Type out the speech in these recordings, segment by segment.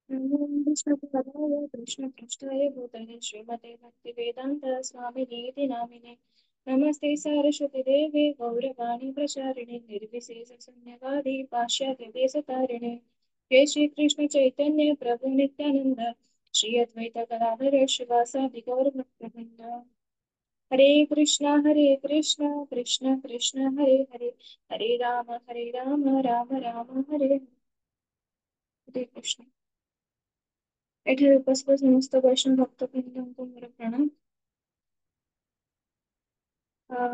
कृष्णपदाय कृष्णपृष्ठाय भूतले श्रीमते भक्तिवेदान्त स्वामिनीति नामिने नमस्ते सारस्वतीदेवे गौरवाणी प्रचारिणे निर्विशेषशून्यवादी पाश्चात्यदेशतारिणे जय श्री कृष्ण चैतन्य प्रभु नित्यानंद श्री अद्वैत गदाधर शिवासादि गौरभक्तवृंद हरे कृष्ण कृष्ण कृष्ण हरे हरे हरे राम राम राम हरे हरे कृष्ण। ଏଠାରେ ଉପସ୍ଥିତ ସମସ୍ତ ବୈଷ୍ଣବ ଭକ୍ତବୃନ୍ଦଙ୍କୁ ମୋର ପ୍ରଣାମ। ଆ,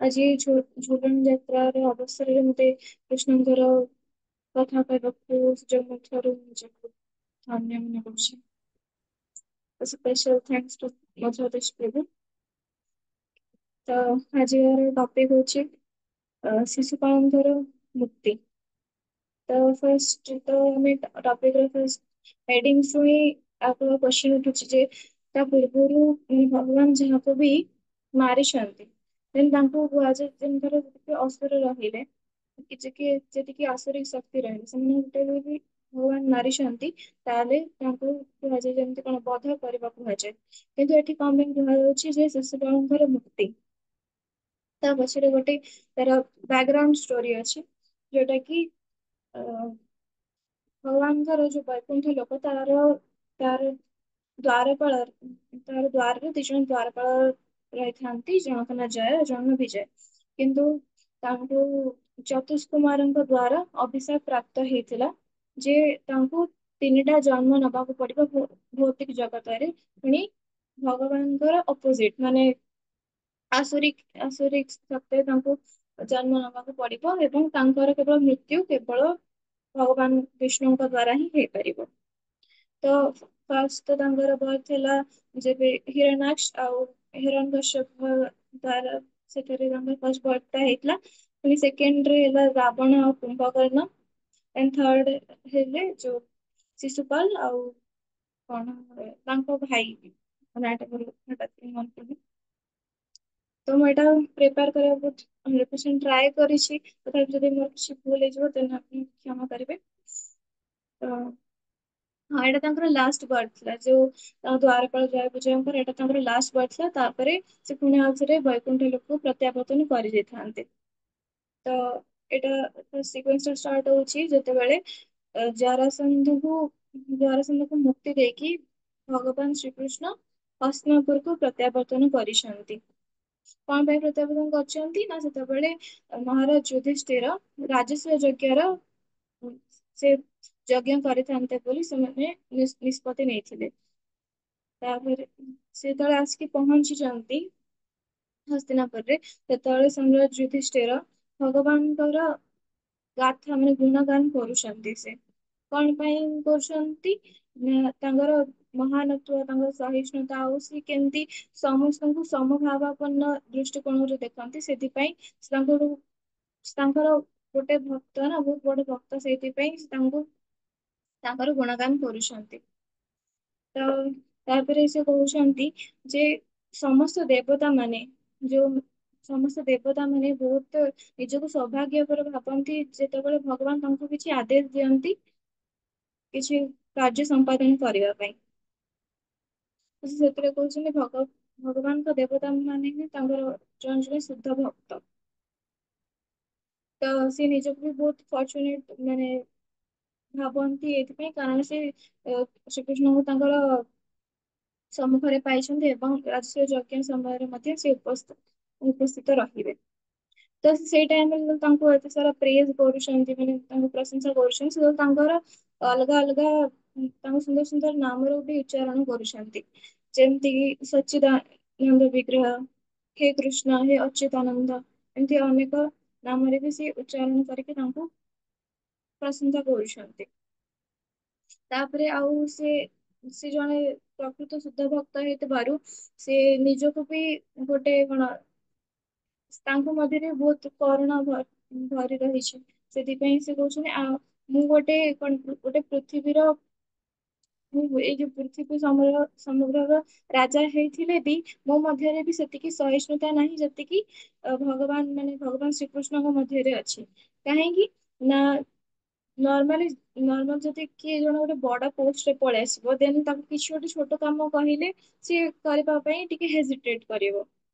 ଆଜି ଝୁଲଣ ଯାତ୍ରାର ଅବସରରେ ମତେ କୃଷ୍ଣଙ୍କର କଥା କହିବାକୁ ସୁଯୋଗ ମିଳିଥିବାରୁ ମୁଁ ନିଜକୁ ଧନ୍ୟ ମନେ କରୁଛି। ସ୍ପେଶାଲ ଥ୍ୟାଙ୍କ୍ସ ଟୁ ମଧୁରେଶ ପ୍ରଭୁ। ତ ଆଜିର ଟପିକ ହଉଛି ଶିଶୁପାଳଙ୍କର ମୁକ୍ତି। ତ ଫାର୍ଷ୍ଟ ତ ଆମେ ଟପିକର ଫାର୍ଷ୍ଟ ହେଡିଙ୍ଗ ଶୁଣି ଆପଣଙ୍କ କ୍ୱେଶ୍ଚନ ଉଠୁଛି ଯେ ତା ପୂର୍ବରୁ ଭଗବାନ ଯାହାକୁ ବି ମାରିଛନ୍ତି ଦେନ୍ ତାଙ୍କୁ କୁହାଯାଏ ଯେମିତି ଧର ଅସୁର ରହିଲେ ଯେତିକି ଆସୁରିକ ଶକ୍ତି ରହିଲେ ସେମାନେ ଯେତେବେଳେ ବି ଭଗବାନ ମାରିଛନ୍ତି ତାହେଲେ ତାଙ୍କୁ କୁହାଯାଏ ଯେମିତି କଣ ବଧ କରିବା କୁହାଯାଏ। କିନ୍ତୁ ଏଠି କଣ ପାଇଁ କୁହାଯାଉଛି ଯେ ଶିଶୁପାଳଙ୍କର ମୁକ୍ତି। ତା ପଛରେ ଗୋଟେ ତାର ବ୍ୟାକଗ୍ରାଉଣ୍ଡ ଷ୍ଟୋରି ଅଛି ଯୋଉଟା କି ଅ, ଭଗବାନଙ୍କର ଯୋଉ ବୈକୁଣ୍ଠ ଲୋକ ତାର ଦ୍ୱାରପାଳ ତାର ଦ୍ୱାରରେ ଦି ଜଣ ଦ୍ୱାରପାଳ ରହିଥାନ୍ତି ଜଣଙ୍କ ନାଁ ଜୟ ଜଣଙ୍କ ନାଁ ବିଜୟ। କିନ୍ତୁ ତାଙ୍କୁ ଚତୁଷ୍କୁମାରଙ୍କ ଦ୍ଵାରା ଅଭିଶାପ ପ୍ରାପ୍ତ ହେଇଥିଲା ଯେ ତାଙ୍କୁ ତିନିଟା ଜନ୍ମ ନବାକୁ ପଡିବ ଭୌତିକ ଜଗତରେ ପୁଣି ଭଗବାନଙ୍କର ଅପୋଜିଟ ମାନେ ଆସୁରିକ ସତ୍ୟରେ ତାଙ୍କୁ ଜନ୍ମ ନବାକୁ ପଡିବ ଏବଂ ତାଙ୍କର କେବଳ ମୃତ୍ୟୁ କେବଳ ଭଗବାନ ବିଷ୍ଣୁଙ୍କ ଦ୍ଵାରା ହିଁ ହେଇପାରିବ। ତ ଫାର୍ଷ୍ଟ ତ ତାଙ୍କର ବର୍ଥ ଥିଲା ଯେବେ ହିରଣ୍ୟାକ୍ଷ ଆଉ ହିରଣ୍ୟକଶ୍ୟପ ଦ୍ଵାରା ସେଠାରେ ତାଙ୍କର ଫାର୍ଷ୍ଟ ବର୍ଥ ହେଇଥିଲା। ପୁଣି ସେକେଣ୍ଡ ରେ ହେଲା ରାବଣ ଆଉ କୁମ୍ଭକର୍ଣ୍ଣ ଏଣ୍ଡ ଥର୍ଡ ହେଲେ ଯୋଉ ଶିଶୁପାଲ ଆଉ କଣ ତାଙ୍କ ଭାଇ ନାଁଟା ମୋର ହଠାତ୍ ମନେ ପଡୁନି। ତ ମୁଁ ଏଇଟା ପ୍ରିପେୟାର କରିବାକୁ 100% ଟ୍ରାଏ କରିଛି ତଥାପି ଯଦି ମୋର କିଛି ଭୁଲ ହେଇଯିବ ତେଣୁ ଆପଣ କ୍ଷମା କରିବେ। ତ ହଁ ଏଇଟା ତାଙ୍କର ଲାଷ୍ଟ ବର୍ଥ ଥିଲା ଯୋଉ ଦ୍ୱାରପାଳ ଜୟ ବିଜୟଙ୍କର ଏଇଟା ତାଙ୍କର ଲାଷ୍ଟ ବର୍ଥ ଥିଲା ତାପରେ ସେ ପୁଣି ଆଉଥରେ ବୈକୁଣ୍ଠ ଲୋକକୁ ପ୍ରତ୍ୟାବର୍ତ୍ତନ କରି ଦେଇଥାନ୍ତେ। ତ ଏଇଟା ସିକ୍ୱେନ୍ସ ଷ୍ଟାର୍ଟ ହଉଛି ଯେତେବେଳେ ଜରାସନ୍ଧକୁ ମୁକ୍ତି ଦେଇକି ଭଗବାନ ଶ୍ରୀକୃଷ୍ଣ ହସ୍ତିନାପୁରକୁ ପ୍ରତ୍ୟାବର୍ତ୍ତନ କରିଛନ୍ତି। କଣ ପାଇଁ ପ୍ରତ୍ୟାବର୍ତ୍ତନ କରିଛନ୍ତି ନା ସେତେବେଳେ ମହାରାଜ ଯୁଧିଷ୍ଠିର ରାଜସ୍ୱ ଯଜ୍ଞର ସେ ଯଜ୍ଞ କରିଥାନ୍ତେ ବୋଲି ସେମାନେ ନିଷ୍ପତ୍ତି ନେଇଥିଲେ। ତାପରେ ସେ ଯେତେବେଳେ ଆସିକି ପହଞ୍ଚିଛନ୍ତି ହସ୍ତିନାପୁରରେ ସେତେବେଳେ ସମ୍ରାଟ ଯୁଧିଷ୍ଠିର ଭଗବାନଙ୍କର ଗାଥା ମାନେ ଗୁଣଗାନ କରୁଛନ୍ତି ସେ କଣ ପାଇଁ କରୁଛନ୍ତି ନା ତାଙ୍କର ମହାନତ୍ଵ ତାଙ୍କର ସହିଷ୍ଣୁତା ଆଉ ସେ କେମିତି ସମସ୍ତଙ୍କୁ ସମଭାବାପନ୍ନ ଦୃଷ୍ଟିକୋଣରୁ ଦେଖନ୍ତି ସେଥିପାଇଁ ସେ ତାଙ୍କର ଗୋଟେ ଭକ୍ତ ନା ବହୁତ ବଡ ଭକ୍ତ ସେଇଥିପାଇଁ ସେ ତାଙ୍କୁ ତାଙ୍କର ଗୁଣଗାନ କରୁଛନ୍ତି। ତ ତାପରେ ସେ କହୁଛନ୍ତି ଯେ ସମସ୍ତ ଦେବତା ମାନେ ଯୋଉ ସମସ୍ତ ଦେବତା ମାନେ ବହୁତ ନିଜକୁ ସୌଭାଗ୍ୟପର ଭାବନ୍ତି ଯେତେବେଳେ ଭଗବାନ ତାଙ୍କୁ କିଛି ଆଦେଶ ଦିଅନ୍ତି କିଛି କାର୍ଯ୍ୟ ସମ୍ପାଦନ କରିବା ପାଇଁ। ସେଥିରେ କହୁଛନ୍ତି ଭଗବାନଙ୍କ ଦେବତା ମାନେ ହିଁ ତାଙ୍କର ଜଣେ ଜଣେ ଶୁଦ୍ଧ ଭକ୍ତ। ତ ସେ ନିଜକୁ ବି ବହୁତ ଫର୍ଚୁନେଟ ମାନେ ଭାବନ୍ତି ଏଇଥିପାଇଁ କାରଣ ସେ ଶ୍ରୀକୃଷ୍ଣଙ୍କୁ ତାଙ୍କର ସମ୍ମୁଖରେ ପାଇଛନ୍ତି ଏବଂ ରାଜସ୍ୱ ଯଜ୍ଞ ସମୟରେ ମଧ୍ୟ ସେ ଉପସ୍ଥିତ ରହିବେ। ତ ସେଇ ଟାଇମରେ ତାଙ୍କୁ ଏତେ ସାରା ପ୍ରେଜ କରୁଛନ୍ତି ମାନେ ତାଙ୍କୁ ପ୍ରଶଂସା କରୁଛନ୍ତି ସେ ତାଙ୍କର ଅଲଗା ଅଲଗା ତାଙ୍କ ସୁନ୍ଦର ସୁନ୍ଦର ନାମରୁ ବି ଉଚ୍ଚାରଣ କରୁଛନ୍ତି। ଯେମିତିକି ସଚ୍ଚିଦାନନ୍ଦ ବିଗ୍ରହ ହେ କୃଷ୍ଣ ହେ ଅଚ୍ୟୁତାନନ୍ଦ ଏମିତି ଅନେକ ନାମରେ ବି ସେ ଉଚ୍ଚାରଣ କରିକି ତାଙ୍କୁ ପ୍ରଶଂସା କରୁଛନ୍ତି। ତାପରେ ଆଉ ସେ ଜଣେ ପ୍ରକୃତ ଶୁଦ୍ଧ ଭକ୍ତ ହେଇଥିବାରୁ ସେ ନିଜକୁ ବି ଗୋଟେ କଣ ତାଙ୍କ ମଧ୍ୟରେ ବହୁତ କରୁଣା ଭରି ରହିଛି। ସେଥିପାଇଁ ସେ କହୁଛନ୍ତି ମୁଁ ଗୋଟେ ପୃଥିବୀର ମୁଁ ଏଇ ଯୋଉ ପୃଥିବୀ ସମଗ୍ରର ରାଜା ହେଇଥିଲେ ବି ମୋ ମଧ୍ୟରେ ବି ସେତିକି ସହିଷ୍ଣୁତା ନାହିଁ ଯେତିକି ଭଗବାନ ଶ୍ରୀକୃଷ୍ଣଙ୍କ ମଧ୍ୟରେ ଅଛି। କାହିଁକି ନା ନର୍ମାଲି ନର୍ମାଲ ଯଦି କିଏ ଜଣେ ଗୋଟେ ବଡ ପୋଷ୍ଟରେ ପଳେଇ ଆସିବ ଦେନ୍ ତାକୁ କିଛି ଗୋଟେ ଛୋଟ କାମ କହିଲେ ସିଏ କରିବା ପାଇଁ ଟିକେ ହେଜିଟେଟ କରିବ।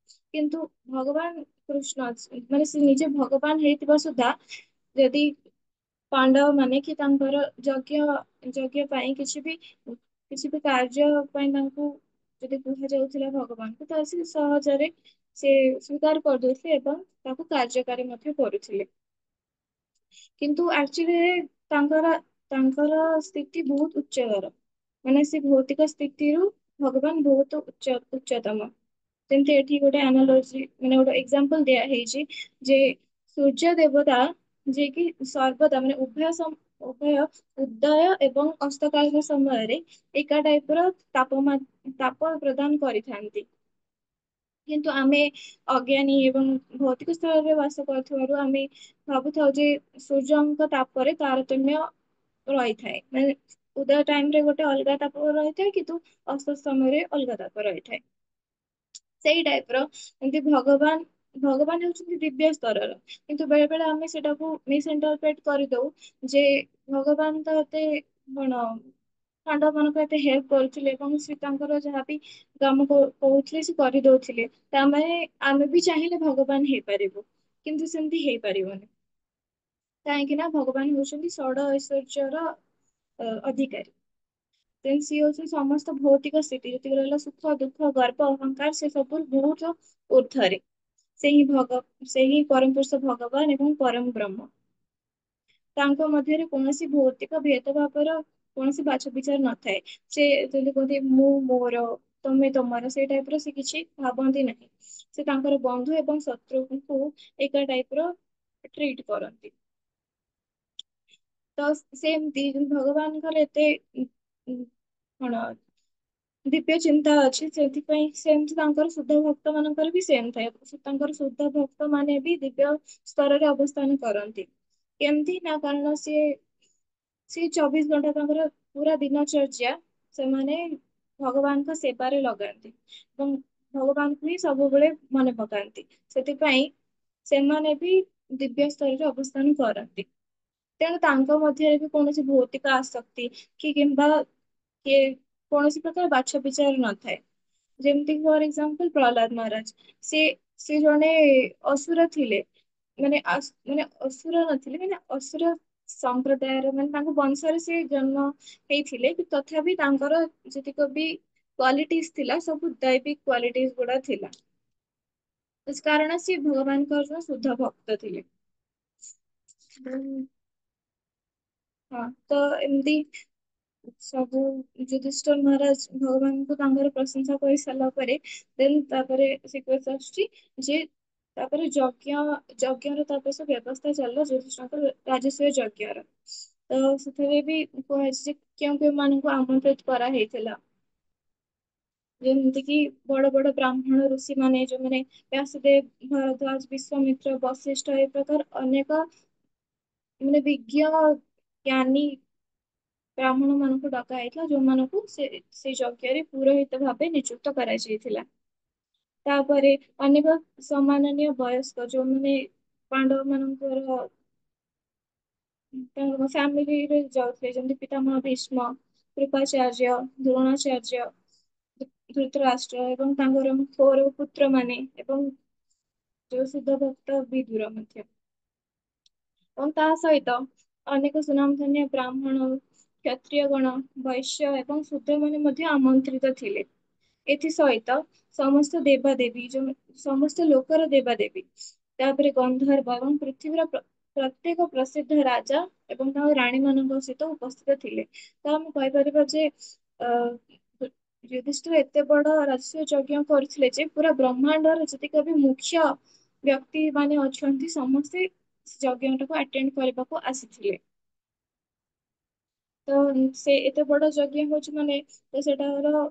କିନ୍ତୁ ଭଗବାନ କୃଷ୍ଣ ମାନେ ସେ ନିଜେ ଭଗବାନ ହେଇଥିବା ସୁଦ୍ଧା ଯଦି ପାଣ୍ଡବ ମାନେ କି ତାଙ୍କର ଯଜ୍ଞ ପାଇଁ କିଛି ବି କାର୍ଯ୍ୟ ପାଇଁ ତାଙ୍କୁ ଯଦି କୁହାଯାଉଥିଲା ଭଗବାନଙ୍କୁ ତ ସେ ସହଜରେ ସେ ସ୍ୱୀକାର କରିଦଉଥିଲେ ଏବଂ ତାକୁ କାର୍ଯ୍ୟକାରୀ ମଧ୍ୟ କରୁଥିଲେ। କିନ୍ତୁ ଆକ୍ଚୁଆଲି ତାଙ୍କର ତାଙ୍କର ସ୍ଥିତି ବହୁତ ଉଚ୍ଚତର। ମାନେ ସେ ଭୌତିକ ସ୍ଥିତିରୁ ଭଗବାନ ବହୁତ ଉଚ୍ଚତମ। ଯେମିତି ଏଠି ଗୋଟେ ଆନାଲୋଜି ମାନେ ଗୋଟେ ଏକ୍ସାମ୍ପଲ ଦିଆ ହେଇଛି ଯେ ସୂର୍ଯ୍ୟ ଦେବତା ଯିଏ କି ସର୍ବଦା ମାନେ ଉଭୟ ଉଦୟ ଏବଂ ଅସ୍ତକାଳୀନ ସମୟରେ ଏକା ଟାଇପ ର ତାପ ପ୍ରଦାନ କରିଥାନ୍ତି। କିନ୍ତୁ ଆମେ ଅଜ୍ଞାନୀ ଏବଂ ଭୌତିକ ସ୍ଥଳରେ ବାସ କରୁଥିବାରୁ ଆମେ ଭାବୁଥାଉ ଯେ ସୂର୍ଯ୍ୟଙ୍କ ତାପରେ ତାରତମ୍ୟ ରହିଥାଏ ମାନେ ଉଦୟ ଟାଇମ ରେ ଗୋଟେ ଅଲଗା ତାପ ରହିଥାଏ କିନ୍ତୁ ଅସ୍ତ ସମୟରେ ଅଲଗା ତାପ ରହିଥାଏ। ସେଇ ଟାଇପ ର ଏମତି ଭଗବାନ ହେଉଛନ୍ତି ଦିବ୍ୟ ସ୍ତରର କିନ୍ତୁ ବେଳେ ବେଳେ ଆମେ ସେଟାକୁ ମିସ୍ ଇଣ୍ଟରପ୍ରେଟ କରିଦଉ ଯେ ଭଗବାନ ତ ଏତେ କଣ ପାଣ୍ଡବ ମାନଙ୍କୁ ଏତେ ହେଲ୍ପ କରୁଥିଲେ ଏବଂ ସେ ତାଙ୍କର ଯାହାବି କାମ କହୁଥିଲେ ସେ କରିଦଉଥିଲେ ତାମାନେ ଆମେ ବି ଚାହିଁଲେ ଭଗବାନ ହେଇପାରିବୁ। କିନ୍ତୁ ସେମିତି ହେଇପାରିବନି। କାହିଁକି ନା ଭଗବାନ ହଉଛନ୍ତି ଷଡ ଐଶ୍ୱର୍ଯ୍ୟର ଅଧିକାରୀ। ଦେନ୍ ସିଏ ହଉଛି ସମସ୍ତ ଭୌତିକ ସ୍ଥିତି ଯେତିକି ରହିଲା ସୁଖ ଦୁଃଖ ଗର୍ବ ଅହଙ୍କାର ସେ ସବୁ ବହୁତ ଉର୍ଦ୍ଧ୍ୱରେ। ସେହି ପରମ ପୁରୁଷ ଭଗବାନ ଏବଂ ପରମ ବ୍ରହ୍ମ। ତାଙ୍କ ମଧ୍ୟରେ କୌଣସି ଭୌତିକ ଭେଦଭାବର କୌଣସି ବାଛ ବିଚାର ନଥାଏ। ସେ ଯେମିତି କୁହନ୍ତି ମୁଁ ମୋର ତମେ ତମର ସେଇ ଟାଇପ ର ସେ କିଛି ଭାବନ୍ତି ନାହିଁ। ସେ ତାଙ୍କର ବନ୍ଧୁ ଏବଂ ଶତ୍ରୁଙ୍କୁ ଏକା ଟାଇପ ର ଟ୍ରିଟ କରନ୍ତି। ତ ସେମିତି ଭଗବାନଙ୍କର ଏତେ କଣ ଦିବ୍ୟ ଚିନ୍ତା ଅଛି ସେଥିପାଇଁ ସେମିତି ତାଙ୍କର ଶୁଦ୍ଧ ଭକ୍ତ ମାନଙ୍କର ବି ସେମ ଥାଏ। ତାଙ୍କର ଶୁଦ୍ଧ ଭକ୍ତ ମାନେ ବି ଦିବ୍ୟ ସ୍ତରରେ ଅବସ୍ଥାନ କରନ୍ତି। କେମିତି ନା କାରଣ ସିଏ 24 ଘଣ୍ଟା ତାଙ୍କର ପୁରା ଦିନ ଚର୍ଯ୍ୟା ସେମାନେ ଭଗବାନଙ୍କ ସେବାରେ ଲଗାନ୍ତି ଏବଂ ଭଗବାନଙ୍କୁ ହିଁ ସବୁବେଳେ ମନେ ପକାନ୍ତି ସେଥିପାଇଁ ସେମାନେ ବି ଦିବ୍ୟ ସ୍ତରରେ ଅବସ୍ଥାନ କରନ୍ତି। ତେଣୁ ତାଙ୍କ ମଧ୍ୟରେ ବି କୌଣସି ଭୌତିକ ଆସକ୍ତି କିମ୍ବା କିଏ କୌଣସି ପ୍ରକାର ବାଛ ବିଚାର ନଥାଏ। ଯେମିତି ଫର ଏକ୍ଜାମ୍ପଲ ପ୍ରହ୍ଲାଦ ମହାରାଜ ସେ ଜଣେ ଅସୁର ଥିଲେ। ମାନେ ଅସୁର ନଥିଲେ ମାନେ ଅସୁର ସମ୍ପ୍ରଦାୟର ମାନେ ତାଙ୍କ ବଂଶରେ ସେ ଜନ୍ମ ହେଇଥିଲେ କି ତଥାପି ତାଙ୍କର ଯେତିକ ବି କ୍ୱାଲିଟିସ୍ ଥିଲା ସବୁ ଦୈବିକ କ୍ୱାଲିଟିସ୍ ଗୁଡା ଥିଲା। କାରଣ ସିଏ ଭଗବାନଙ୍କର ଶୁଦ୍ଧ ଭକ୍ତ ଥିଲେ। ହଁ ତ ଏମିତି ସବୁ ଯୁଧିଷ୍ଠିର ମହାରାଜ ଭଗବାନଙ୍କୁ ତାଙ୍କର ପ୍ରଶଂସା କରି ସାରିଲା ପରେ ଦେନ୍ ତାପରେ ସିକ୍ୱେନ୍ସ ଆସୁଛି ଯେ ତାପରେ ଯଜ୍ଞର ତାପରେ ସବୁ ବ୍ୟବସ୍ଥା ଚାଲିଲା ଯୁଧିଷ୍ଠିରଙ୍କ ରାଜସ୍ୱୟ ଯଜ୍ଞର। ତ ସେଥିରେ ବି କୁହାଯାଇଛି ଯେ କେଉଁ କେଉଁ ମାନଙ୍କୁ ଆମନ୍ତ୍ରିତ କରାହେଇଥିଲା। ଯେମିତି କିି ବଡ ବଡ ବ୍ରାହ୍ମଣ ଋଷି ମାନେ ଯୋଉମାନେ ବ୍ୟାସଦେବ ଭରଦ୍ୱାଜ ବିଶ୍ଵାମିତ୍ର ବଶିଷ୍ଠ ଏ ପ୍ରକାର ଅନେକ ମାନେ ବିଜ୍ଞ ଜ୍ଞାନୀ ବ୍ରାହ୍ମଣ ମାନଙ୍କୁ ଡକା ହେଇଥିଲା ଯୋଉମାନଙ୍କୁ ସେ ଯଜ୍ଞରେ ପୁରୋହିତ ଭାବେ ନିଯୁକ୍ତ କରାଯାଇଥିଲା। ତାପରେ ଅନେକ ସମ୍ମାନନୀୟ ବୟସ୍କ ଯୋଉମାନେ ପାଣ୍ଡବ ମାନଙ୍କର ତାଙ୍କ ଫ୍ୟାମିଲିରେ ଯାଉଥିଲେ ଯେମିତି ପିତାମହ ଭୀଷ୍ମ କୃପାଚାର୍ଯ୍ୟ ଦ୍ରୋଣାଚାର୍ଯ୍ୟ ଧୃତରାଷ୍ଟ୍ର ଏବଂ ତାଙ୍କର କୌରବ ପୁତ୍ର ମାନେ ଏବଂ ଯୋଉ ଶୁଦ୍ଧ ଭକ୍ତ ବିଦୁର ମଧ୍ୟ। ଏବଂ ତା ସହିତ ଅନେକ ସୁନାମଧନ୍ୟ ବ୍ରାହ୍ମଣ କ୍ଷତ୍ରିୟ ଗଣ ବୈଶ୍ୟ ଏବଂ ଶୂଦ୍ର ମାନେ ମଧ୍ୟ ଆମନ୍ତ୍ରିତ ଥିଲେ। ଏଥି ସହିତ ସମସ୍ତ ଦେବାଦେବୀ ଯୋଉ ସମସ୍ତ ଲୋକର ଦେବାଦେବୀ ତାପରେ ଗନ୍ଧର୍ବ ଏବଂ ପୃଥିବୀର ପ୍ରତ୍ୟେକ ପ୍ରସିଦ୍ଧ ରାଜା ଏବଂ ତାଙ୍କ ରାଣୀ ମାନଙ୍କ ସହିତ ଉପସ୍ଥିତ ଥିଲେ। ତ ଆମେ କହିପାରିବା ଯେ ଯୁଧିଷ୍ଠିର ଏତେ ବଡ ରାଜସ୍ୱ ଯଜ୍ଞ କରିଥିଲେ ଯେ ପୁରା ବ୍ରହ୍ମାଣ୍ଡର ଯେତିକ ବି ମୁଖ୍ୟ ବ୍ୟକ୍ତି ମାନେ ଅଛନ୍ତି ସମସ୍ତେ ଯଜ୍ଞ ଟାକୁ ଆଟେଣ୍ଡ କରିବାକୁ ଆସିଥିଲେ। ତ ସେ ଏତେ ବଡ ଯଜ୍ଞ ହଉଛି ମାନେ ତ ସେଟାର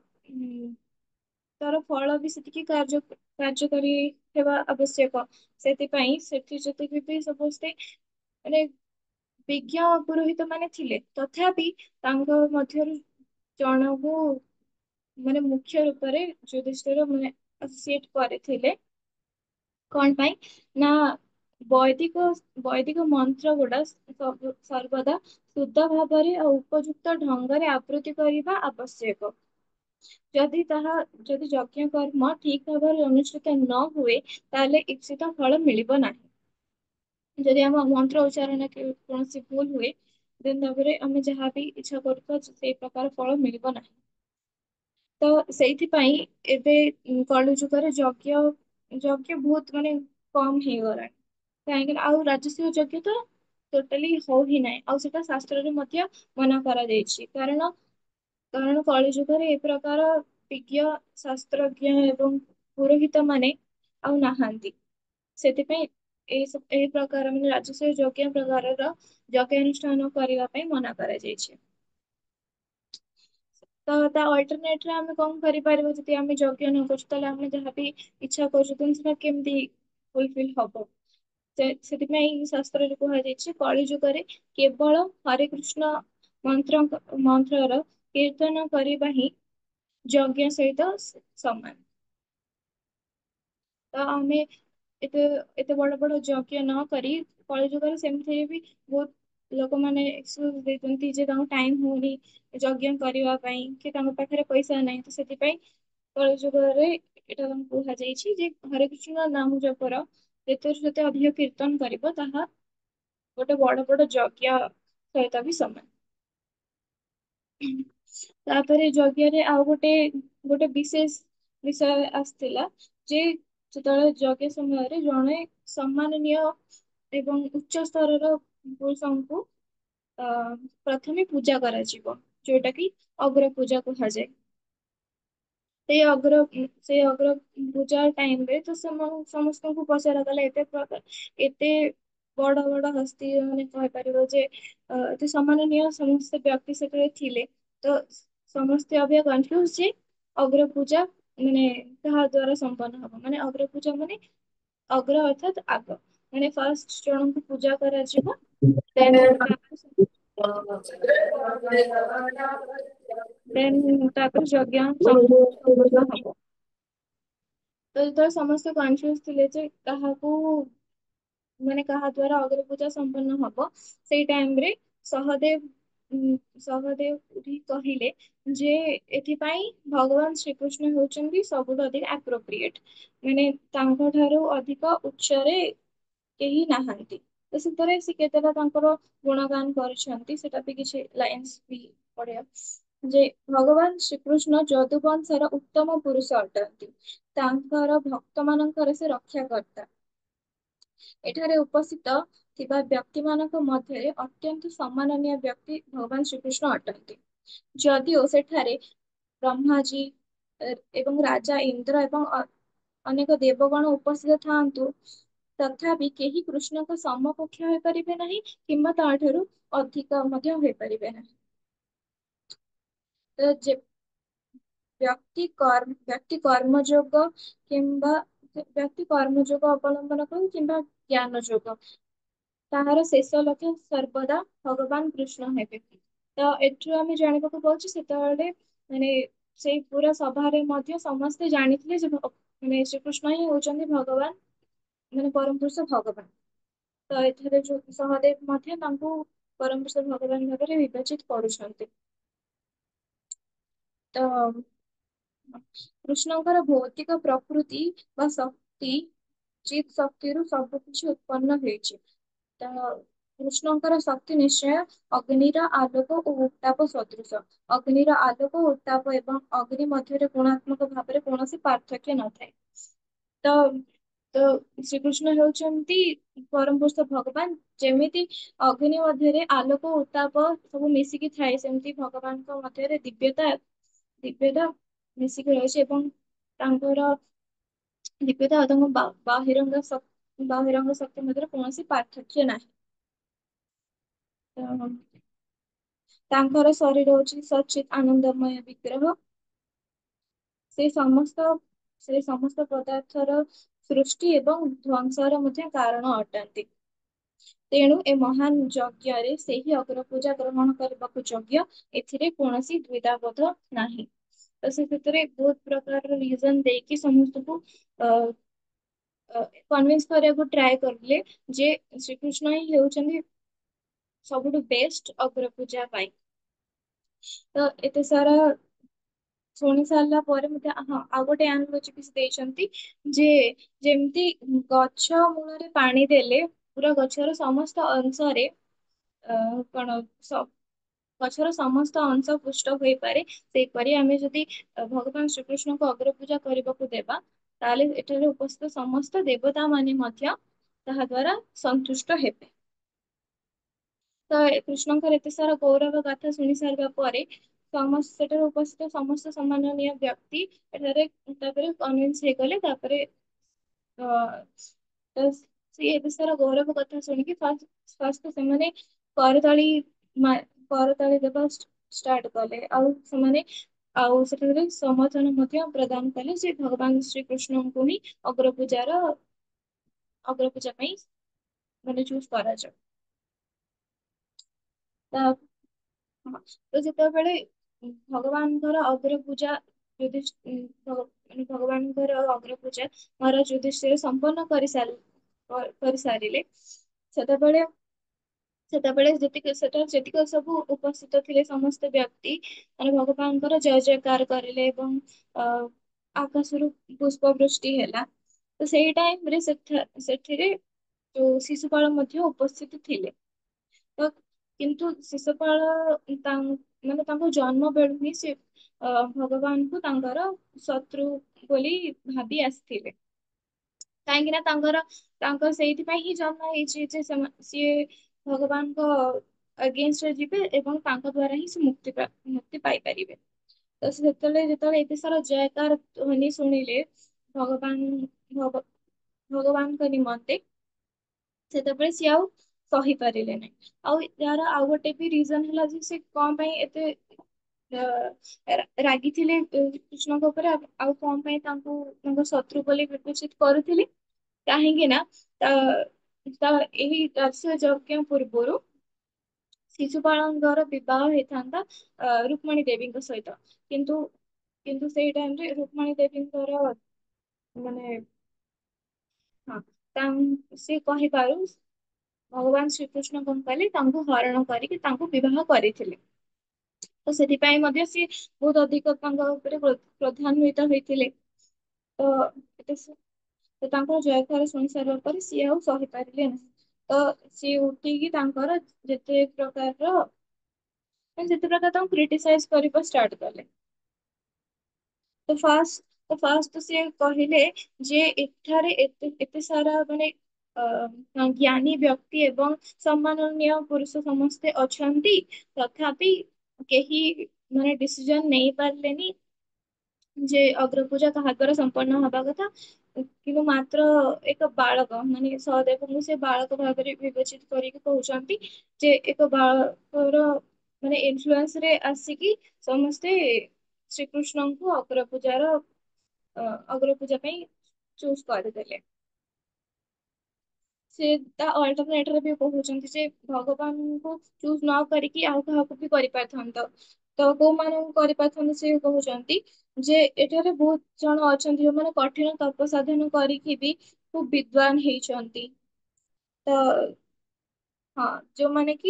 ତାର ଫଳ ବି ସେତିକି କାର୍ଯ୍ୟକାରୀ ହେବା ଆବଶ୍ୟକ। ସେଥିପାଇଁ ସେଠି ଯେତିକି ବି ସମସ୍ତେ ମାନେ ବିଜ୍ଞ ପୁରୋହିତ ମାନେ ଥିଲେ ତଥାପି ତାଙ୍କ ମଧ୍ୟରୁ ଜଣକୁ ମାନେ ମୁଖ୍ୟ ରୂପରେ ଯୁଧିଷ୍ଠିର ମାନେ ଆସିଏଟ କରିଥିଲେ। କଣ ପାଇଁ ନା ବୈଦିକ ବୈଦିକ ମନ୍ତ୍ର ଗୁଡା ସର୍ବଦା ଶୁଦ୍ଧ ଭାବରେ ଆଉ ଉପଯୁକ୍ତ ଢଙ୍ଗରେ ଆବୃତ୍ତି କରିବା ଆବଶ୍ୟକ। ଯଦି ଯଜ୍ଞ କର୍ମ ଠିକ ଭାବରେ ଅନୁଷ୍ଠିତ ନ ହୁଏ, ତାହେଲେ ଇପ୍ସିତ ଫଳ ମିଳିବ ନାହିଁ। ଯଦି ଆମ ମନ୍ତ୍ର ଉଚ୍ଚାରଣ କୌଣସି ଭୁଲ ହୁଏ, ଦେନ୍ ତାପରେ ଆମେ ଯାହା ବି ଇଚ୍ଛା କରୁଥିବା ସେଇ ପ୍ରକାର ଫଳ ମିଳିବ ନାହିଁ। ତ ସେଇଥିପାଇଁ ଏବେ କଳି ଯୁଗରେ ଯଜ୍ଞ ବହୁତ ମାନେ କମ ହେଇଗଲାଣି। କାହିଁକି ନା ଆଉ ରାଜସ୍ୱ ଯଜ୍ଞ ତ ଟୋଟାଲି ହଉ ହିଁ ନାହିଁ, ଆଉ ସେଟା ଶାସ୍ତ୍ରରେ ମଧ୍ୟ ମନା କରାଯାଇଛି। କାରଣ କଳି ଯୁଗରେ ଏ ପ୍ରକାର ବିଜ୍ଞ ଶାସ୍ତ୍ରଜ୍ଞ ଏବଂ ପୁରୋହିତ ମାନେ ଆଉ ନାହାନ୍ତି। ସେଥିପାଇଁ ଏହି ପ୍ରକାର ମାନେ ରାଜସ୍ୱ ଯଜ୍ଞ ପ୍ରକାରର ଯଜ୍ଞାନୁଷ୍ଠାନ କରିବା ପାଇଁ ମନା କରାଯାଇଛି। ତ ତା ଅଲ୍ଟରନେଟରେ ଆମେ କଣ କରିପାରିବା? ଯଦି ଆମେ ଯଜ୍ଞ ନ କରୁଛୁ, ତାହେଲେ ଆମେ ଯାହାବି ଇଚ୍ଛା କରୁଛୁ ତ ସେଟା କେମିତି ଫୁଲଫିଲ୍ ହବ? ସେଥିପାଇଁ ଶାସ୍ତ୍ରରେ କୁହାଯାଇଛି, କଳି ଯୁଗରେ କେବଳ ହରେ କୃଷ୍ଣ ମନ୍ତ୍ରର କୀର୍ତ୍ତନ କରିବା ହିଁ ଯଜ୍ଞ ସହିତ ସମାନ। ତ ଆମେ ଏତେ ଏତେ ବଡ ବଡ ଯଜ୍ଞ ନ କରି କଳି ଯୁଗରେ ସେମିତିରେ ବି ବହୁତ ଲୋକମାନେ ଏକ୍ସକ୍ୟୁଜ ଦେଇଛନ୍ତି ଯେ ତାଙ୍କୁ ଟାଇମ ହଉନି ଯଜ୍ଞ କରିବା ପାଇଁ, କି ତାଙ୍କ ପାଖରେ ପଇସା ନାହିଁ। ତ ସେଥିପାଇଁ କଳି ଯୁଗରେ ଏଇଟା କୁହାଯାଇଛି ଯେ ହରେ କୃଷ୍ଣ ନାମ ଜପର ଯେତେ ଯେତେ ଅଧିକ କୀର୍ତ୍ତନ କରିବ, ତାହା ଗୋଟେ ବଡ ବଡ ଯଜ୍ଞ ସହିତ ବି ସମାନ। ତାପରେ ଯଜ୍ଞରେ ଆଉ ଗୋଟେ ବିଶେଷ ବିଷୟ ଆସିଥିଲା ଯେ ଯେତେବେଳେ ଯଜ୍ଞ ସମୟରେ ଜଣେ ସମ୍ମାନନୀୟ ଏବଂ ଉଚ୍ଚ ସ୍ତରର ପୁରୁଷଙ୍କୁ ଅ ପ୍ରଥମେ ପୂଜା କରାଯିବ, ଯୋଉଟା କି ଅଗ୍ର ପୂଜା କୁହାଯାଏ। ସେଇ ଅଗ୍ର ପୂଜା ଟାଇମରେ ତ ସମସ୍ତଙ୍କୁ ପଚରାଗଲା ଏତେ ବଡ ବଡ ହସ୍ତି ମାନେ କହିପାରିବ ଯେ ଏତେ ସମ୍ମାନନୀୟ ସମସ୍ତ ବ୍ୟକ୍ତି ସେଠାରେ ଥିଲେ। ତ ସମସ୍ତେ ଅବିକା କନଫ୍ୟୁଜ ଯେ ଅଗ୍ର ପୂଜା ମାନେ କାହା ଦ୍ଵାରା ସମ୍ପନ୍ନ ହବ। ମାନେ ଅଗ୍ର ପୂଜା ମାନେ ଅଗ୍ର ଅର୍ଥାତ୍ ଆଗ, ମାନେ ଫାଷ୍ଟ ଜଣଙ୍କୁ ପୂଜା କରାଯିବ, ଦେନ୍ ତାପରେ ଯଜ୍ଞ ସମ୍ପୂର୍ଣ୍ଣ ହବ। ତ ଯେତେବେଳେ ସମସ୍ତେ କନଫ୍ୟୁଜ ଥିଲେ ଯେ କାହା ଦ୍ଵାରା ଅଗ୍ର ପୂଜା ସମ୍ପନ୍ନ ହବ, ସେଇ ଟାଇମରେ ସହଦେବ ସହଦେବ କହିଲେ ଯେ ଏଥିପାଇଁ ଭଗବାନ ଶ୍ରୀକୃଷ୍ଣ ହଉଛନ୍ତି ସବୁଠୁ ଅଧିକ ଆପ୍ରୋପ୍ରିଏଟ। ମାନେ ତାଙ୍କ ଠାରୁ ଅଧିକ ଉଚ୍ଚରେ କେହି ନାହାନ୍ତି। ତ ସେଥିରେ ସେ କେତେଟା ତାଙ୍କର ଗୁଣଗାନ କରିଛନ୍ତି, ସେଟା ବି କିଛି ଲାଇନ୍ସ ବି ପଢିବା ଯେ ଭଗବାନ ଶ୍ରୀକୃଷ୍ଣ ଯଦୁବଂଶର ଉତ୍ତମ ପୁରୁଷ ଅଟନ୍ତି। ତାଙ୍କର ଭକ୍ତ ମାନଙ୍କର ସେ ରକ୍ଷାକର୍ତ୍ତା। ଏଠାରେ ଉପସ୍ଥିତ ଥିବା ବ୍ୟକ୍ତି ମାନଙ୍କ ମଧ୍ୟରେ ଅତ୍ୟନ୍ତ ସମ୍ମାନନୀୟ ବ୍ୟକ୍ତି ଭଗବାନ ଶ୍ରୀକୃଷ୍ଣ ଅଟନ୍ତି। ଯଦିଓ ସେଠାରେ ବ୍ରହ୍ମାଜୀ ଏବଂ ରାଜା ଇନ୍ଦ୍ର ଏବଂ ଅନେକ ଦେବଗଣ ଉପସ୍ଥିତ ଥାନ୍ତୁ, ତଥାପି କେହି କୃଷ୍ଣଙ୍କ ସମକକ୍ଷ ହୋଇପାରିବେ ନାହିଁ କିମ୍ବା ତାଠାରୁ ଅଧିକ ମଧ୍ୟ ହୋଇପାରିବେ ନାହିଁ। ତ ବ୍ୟକ୍ତି କର୍ମ ଯୋଗ କିମ୍ବା ବ୍ୟକ୍ତି କର୍ମ ଯୋଗ ଅବଲମ୍ବନ କରୁ କିମ୍ବା ଜ୍ଞାନ ଯୋଗ, ତାହାର ଶେଷ ଲକ୍ଷ୍ୟ ସର୍ବଦା ଭଗବାନ କୃଷ୍ଣ ହେବେ। ତ ଏଠୁ ଆମେ ଜାଣିବାକୁ ପାଉଛୁ ସେତେବେଳେ ମାନେ ସେଇ ପୁରା ସଭାରେ ମଧ୍ୟ ସମସ୍ତେ ଜାଣିଥିଲେ ଯେ ମାନେ ଶ୍ରୀକୃଷ୍ଣ ହିଁ ହଉଛନ୍ତି ଭଗବାନ, ମାନେ ପରମ ପୁରୁଷ ଭଗବାନ। ତ ଏଠାରେ ଯୋଉ ସହଦେବ ମଧ୍ୟ ତାଙ୍କୁ ପରମ ପୁରୁଷ ଭଗବାନ ଭାବରେ ବିବେଚିତ କରୁଛନ୍ତି। ତ କୃଷ୍ଣଙ୍କର ଭୌତିକ ପ୍ରକୃତି ବା ଶକ୍ତି ଚିତ୍ ଶକ୍ତିରୁ ସବୁ କିଛି ଉତ୍ପନ୍ନ ହେଇଛି। ତ କୃଷ୍ଣଙ୍କର ଶକ୍ତି ନିଶ୍ଚୟ ଅଗ୍ନିର ଆଲୋକ ଓ ଉତ୍ତାପ ସଦୃଶ। ଅଗ୍ନିର ଆଲୋକ ଉତ୍ତାପ ଏବଂ ଅଗ୍ନି ମଧ୍ୟରେ ଗୁଣାତ୍ମକ ଭାବରେ କୌଣସି ପାର୍ଥକ୍ୟ ନଥାଏ। ତ ତ ଶ୍ରୀକୃଷ୍ଣ ହେଉଛନ୍ତି ପରମ ପୁରୁଷ ଭଗବାନ। ଯେମିତି ଅଗ୍ନି ମଧ୍ୟରେ ଆଲୋକ ଉତ୍ତାପ ସବୁ ମିଶିକି ଥାଏ, ସେମିତି ଭଗବାନଙ୍କ ମଧ୍ୟରେ ଦିବ୍ୟତା ମିଶିକି ରହିଛି ଏବଂ ତାଙ୍କର ଦିବ୍ୟତା ଆଉ ତାଙ୍କ ବାହିରଙ୍ଗ ଶକ୍ତି ମଧ୍ୟରେ କୌଣସି ପାର୍ଥକ୍ୟ ନାହିଁ। ତ ତାଙ୍କର ଶରୀର ହଉଛି ସଚିତ ଆନନ୍ଦମୟ ବିଗ୍ରହ। ସେ ସମସ୍ତ ସେ ସମସ୍ତ ପଦାର୍ଥର ସୃଷ୍ଟି ଏବଂ ଧ୍ୱଂସର ମଧ୍ୟ କାରଣ ଅଟନ୍ତି। ତେଣୁ ଏ ମହାନ ଯଜ୍ଞରେ ସେହି ଅଗ୍ର ପୂଜା ଗ୍ରହଣ କରିବାକୁ ଯୋଗ୍ୟ। ଏଥିରେ କୌଣସି ଦ୍ୱିଧାବୋଧ ନାହିଁ। ତ ସେ ସେଥିରେ ବହୁତ ପ୍ରକାରର ରିଜନ ଦେଇକି ସମସ୍ତଙ୍କୁ ଅ କନଭିନ୍ସ କରିବାକୁ ଟ୍ରାଏ କରିଲେ ଯେ ଶ୍ରୀକୃଷ୍ଣ ହିଁ ହେଉଛନ୍ତି ସବୁଠୁ ବେଷ୍ଟ ଅଗ୍ରପୂଜା ପାଇଁ। ତ ଏତେ ସାରା ଶୁଣି ସାରିଲା ପରେ ମତେ ହଁ ଆଉ ଗୋଟେ ଆନାଲୋଜି ବି ସେ ଦେଇଛନ୍ତି ଯେ ଯେମିତି ଗଛ ମୂଳରେ ପାଣି ଦେଲେ ପୁରା ଗଛର ସମସ୍ତ ଅଂଶରେ କଣ ଗଛର ସମସ୍ତ ଅଂଶ ପୁଷ୍ଟ ହୋଇପାରେ, ସେହିପରି ଆମେ ଯଦି ଭଗବାନ ଶ୍ରୀକୃଷ୍ଣଙ୍କୁ ଅଗ୍ରପୂଜା କରିବାକୁ ଦେବା, ତାହେଲେ ଏଠାରେ ଉପସ୍ଥିତ ସମସ୍ତ ଦେବତା ମାନେ ମଧ୍ୟ ତାହା ଦ୍ଵାରା ସନ୍ତୁଷ୍ଟ ହେବେ। ତ କୃଷ୍ଣଙ୍କର ଏତେ ସାରା ଗୌରବ ଗାଥା ଶୁଣି ସାରିବା ପରେ ସମସ୍ତ ସେଠାରେ ଉପସ୍ଥିତ ସମସ୍ତ ସମ୍ମାନନୀୟ ବ୍ୟକ୍ତି ଏଠାରେ ତାପରେ କନଭିନ୍ସ ହେଇଗଲେ। ତାପରେ ଅ, ତ ସିଏ ଏ ବିଷୟର ଗୌରବ କଥା ଶୁଣିକି ଫାଷ୍ଟ ସେମାନେ କରତାଳି ମା- କରତାଳି ଦେବା ଷ୍ଟାର୍ଟ କଲେ। ଆଉ ସେମାନେ ଆଉ ସେଠାରେ ସମର୍ଥନ ମଧ୍ୟ ପ୍ରଦାନ କଲେ ଯେ ଭଗବାନ ଶ୍ରୀକୃଷ୍ଣଙ୍କୁ ହିଁ ଅଗ୍ରପୂଜାର ଅଗ୍ରପୂଜା ପାଇଁ ମାନେ ଚୁଜ କରାଯାଉ। ତା ହଁ, ତ ଯେତେବେଳେ ଭଗବାନଙ୍କର ଅଗ୍ରପୂଜା ମାନେ ଭଗବାନଙ୍କର ଅଗ୍ରପୂଜା ମହାରାଜ ଯୁଧିଷ୍ଠିର ସମ୍ପନ୍ନ କରିସାରିଲେ, ସେତେବେଳେ ସେତେବେଳେ ଯେତିକ ସବୁ ଉପସ୍ଥିତ ଥିଲେ ସମସ୍ତ ବ୍ୟକ୍ତି ମାନେ ଭଗବାନଙ୍କର ଜୟ ଜୟକାର କରିଲେ ଏବଂ ଅ ଆକାଶରୁ ପୁଷ୍ପ ବୃଷ୍ଟି ହେଲା। ତ ସେଇ ଟାଇମ ରେ ସେଠିରେ ଯୋଉ ଶିଶୁପାଳ ମଧ୍ୟ ଉପସ୍ଥିତ ଥିଲେ। ତ କିନ୍ତୁ ଶିଶୁପାଳ ମାନେ ତାଙ୍କ ଜନ୍ମ ବେଳୁ ହିଁ ସେ ଭଗବାନଙ୍କୁ ତାଙ୍କର ଶତ୍ରୁ ବୋଲି ଭାବି ଆସିଥିଲେ। କାହିଁକି ନା ତାଙ୍କ ସେଇଥିପାଇଁ ହିଁ ଜନ୍ମ ହେଇଛି ଯେ ସିଏ ଭଗବାନଙ୍କ ଅଗେନଷ୍ଟରେ ଯିବେ ଏବଂ ତାଙ୍କ ଦ୍ଵାରା ହିଁ ସେ ମୁକ୍ତି ପାଇପାରିବେ। ତ ଯେତେବେଳେ ଏତେ ସାରା ଜୟକାର ଧ୍ୱନି ଶୁଣିଲେ ଭଗବାନଙ୍କ ନିମନ୍ତେ, ସେତେବେଳେ ସିଏ ଆଉ ସହିପାରିଲେ ନାହିଁ। ଆଉ ଯାହାର ଆଉ ଗୋଟେ ବି ରିଜନ ହେଲା ଯେ ସେ କଣ ପାଇଁ ଏତେ ରାଗିଥିଲେ କୃଷ୍ଣଙ୍କ ଉପରେ, ଆଉ କଣ ପାଇଁ ତାଙ୍କ ଶତ୍ରୁ ବୋଲି ବିବେଚିତ କରୁଥିଲେ। କାହିଁକି ନା ତା ତା ଏହି ଦାସ୍ୟ ଯଜ୍ଞ ପୂର୍ବରୁ ଶିଶୁପାଳଙ୍କର ବିବାହ ହେଇଥାନ୍ତା ରୁକ୍ମଣୀ ଦେବୀଙ୍କ ସହିତ। କିନ୍ତୁ କିନ୍ତୁ ସେଇ ଟାଇମରେ ରୁକ୍ମଣୀ ଦେବୀଙ୍କର ମାନେ ହଁ ସେ କହିବାରୁ ଭଗବାନ ଶ୍ରୀକୃଷ୍ଣ କଣ କଲେ, ତାଙ୍କୁ ହରଣ କରିକି ତାଙ୍କୁ ବିବାହ କରିଥିଲେ। ତ ସେଥିପାଇଁ ମଧ୍ୟ ସିଏ ବହୁତ ଅଧିକ ତାଙ୍କ ଉପରେ କ୍ରୋଧାନ୍ୱିତ ହେଇଥିଲେ। ତ ତ ତାଙ୍କର ଜୟକାର ଶୁଣି ସାରିବା ପରେ ସିଏ ଆଉ ସହିପାରିଲେ ନାହିଁ। ତ ସିଏ ଉଠିକି ତାଙ୍କର ଯେତେ ପ୍ରକାର ତାଙ୍କୁ କ୍ରିଟିସାଇଜ କରିବା ଷ୍ଟାର୍ଟ କଲେ। ତ ଫାଷ୍ଟ ସିଏ କହିଲେ ଯେ ଏଠାରେ ଏତେ ସାରା ମାନେ ଜ୍ଞାନୀ ବ୍ୟକ୍ତି ଏବଂ ସମ୍ମାନନୀୟ ପୁରୁଷ ସମସ୍ତେ ଅଛନ୍ତି, ତଥାପି କେହି ମାନେ ଡିସିଜନ ନେଇ ପାରିଲେନି ଯେ ଅଗ୍ରପୂଜା କାହା ଦ୍ୱାରା ସମ୍ପନ୍ନ ହବା କଥା। କିନ୍ତୁ ମାତ୍ର ଏକ ବାଳକ ମାନେ ସହଦେବଙ୍କୁ ସେ ବାଳକ ଭାବରେ ବିବେଚିତ କରିକି କହୁଛନ୍ତି ଯେ ଏକ ବାଳକର ମାନେ ଇନଫ୍ଲୁଏନ୍ସ ରେ ଆସିକି ସମସ୍ତେ ଶ୍ରୀକୃଷ୍ଣଙ୍କୁ ଅଗ୍ରପୂଜା ପାଇଁ ଚୁଜ କରିଦେଲେ। ସେ ତା ଅଲ୍ଟରନେଟରେ ବି କହୁଛନ୍ତି ଯେ ଭଗବାନଙ୍କୁ ଚୁଜ ନ କରିକି ଆଉ କାହାକୁ ବି କରିପାରିଥାନ୍ତ। ତ କୋଉମାନଙ୍କୁ କରିପାରିଥାନ୍ତେ ସେ କହୁଛନ୍ତି ଯେ ଏଠାରେ ବହୁତ ଜଣ ଅଛନ୍ତି ଯୋଉମାନେ କଠିନ ତପ ସାଧନ କରିକି ବି ଖୁବ ବିଦ୍ୱାନ ହେଇଛନ୍ତି। ତ ହଁ, ଯୋଉମାନେ କି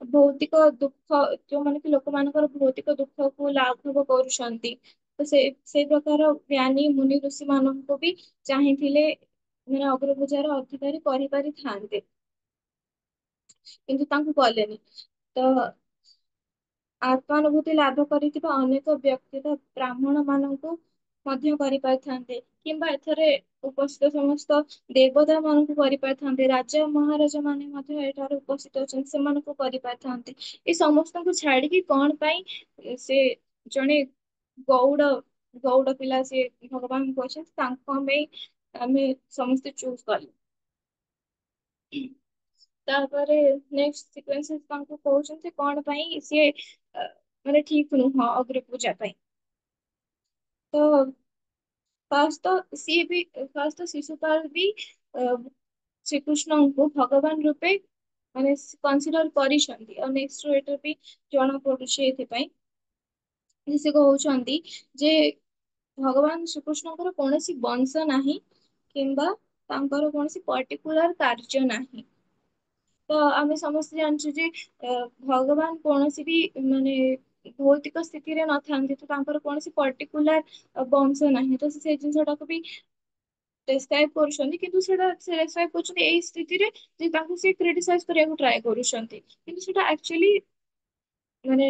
ଭୌତିକ ଦୁଃଖ ଯୋଉମାନେ କି ଲୋକମାନଙ୍କର ଭୌତିକ ଦୁଃଖକୁ ଲାଘବ କରୁଛନ୍ତି। ତ ସେଇ ପ୍ରକାର ଜ୍ଞାନୀ ମୁନି ଋଷି ମାନଙ୍କୁ ବି ଚାହିଁଥିଲେ ମାନେ ଅଗ୍ରପୂଜାର ଅଧିକାରୀ କରିପାରିଥାନ୍ତେ। କିନ୍ତୁ ତାଙ୍କୁ କଲେନି। ତ ଆତ୍ମାନୁଭୂତି ଲାଭ କରିଥିବା ଅନେକ ବ୍ୟକ୍ତି ବ୍ରାହ୍ମଣ ମାନଙ୍କୁ ମଧ୍ୟ କରିପାରିଥାନ୍ତେ, କିମ୍ବା ଏଥିରେ ଉପସ୍ଥିତ ସମସ୍ତ ଦେବତା ମାନଙ୍କୁ କରିପାରିଥାନ୍ତେ, ରାଜା ମହାରାଜା ମାନେ ମଧ୍ୟ ଏଠାରେ ଉପସ୍ଥିତ ଅଛନ୍ତି ସେମାନଙ୍କୁ କରିପାରିଥାନ୍ତେ। ଏ ସମସ୍ତଙ୍କୁ ଛାଡିକି କଣ ପାଇଁ ସେ ଜଣେ ଗଉଡ ଗଉଡ ପିଲା ସିଏ ଭଗବାନଙ୍କୁ ଅଛନ୍ତି ତାଙ୍କ ପାଇଁ ଆମେ ସମସ୍ତେ ଚୁଜ କଲେ। ତାପରେ ନେକ୍ସଟ ସିକ୍ୱେନ୍ସ ତାଙ୍କୁ କହୁଛନ୍ତି କଣ ପାଇଁ ସିଏ ମାନେ ଠିକ ନୁହଁ ଅଗ୍ରପୂଜା ପାଇଁ। ତ ଫାଷ୍ଟ ତ ଶିଶୁପାଳ ବି ଶ୍ରୀକୃଷ୍ଣଙ୍କୁ ଭଗବାନ ରୂପେ ମାନେ କନସିଡର କରିଛନ୍ତି। ଆଉ ନେକ୍ସଟ ରୁ ଏଟା ବି ଜଣା ପଡୁଛି ଏଥିପାଇଁ ସେ କହୁଛନ୍ତି ଯେ ଭଗବାନ ଶ୍ରୀକୃଷ୍ଣଙ୍କର କୌଣସି ବଂଶ ନାହିଁ କିମ୍ବା ତାଙ୍କର କୌଣସି ପର୍ଟିକୁଲାର କାର୍ଯ୍ୟ ନାହିଁ। ତ ଆମେ ସମସ୍ତେ ଜାଣିଛୁ ଯେ ଭଗବାନ କୌଣସି ବି ମାନେ ଭୌତିକ ସ୍ଥିତିରେ ନଥାନ୍ତି, ତ ତାଙ୍କର କୌଣସି ପର୍ଟିକୁଲାର ବଂଶ ନାହିଁ। ତ ସେ ସେଇ ଜିନିଷଟାକୁ ବି ଡେସ୍କ୍ରାଇବ କରୁଛନ୍ତି, କିନ୍ତୁ ସେଟା ସେ ଡେସ୍କ୍ରାଇବ କରୁଛନ୍ତି ଏଇ ସ୍ଥିତିରେ ଯେ ତାଙ୍କୁ ସେ କ୍ରିଟିସାଇଜ କରିବାକୁ ଟ୍ରାଏ କରୁଛନ୍ତି, କିନ୍ତୁ ସେଟା ଆକ୍ଚୁଆଲି ମାନେ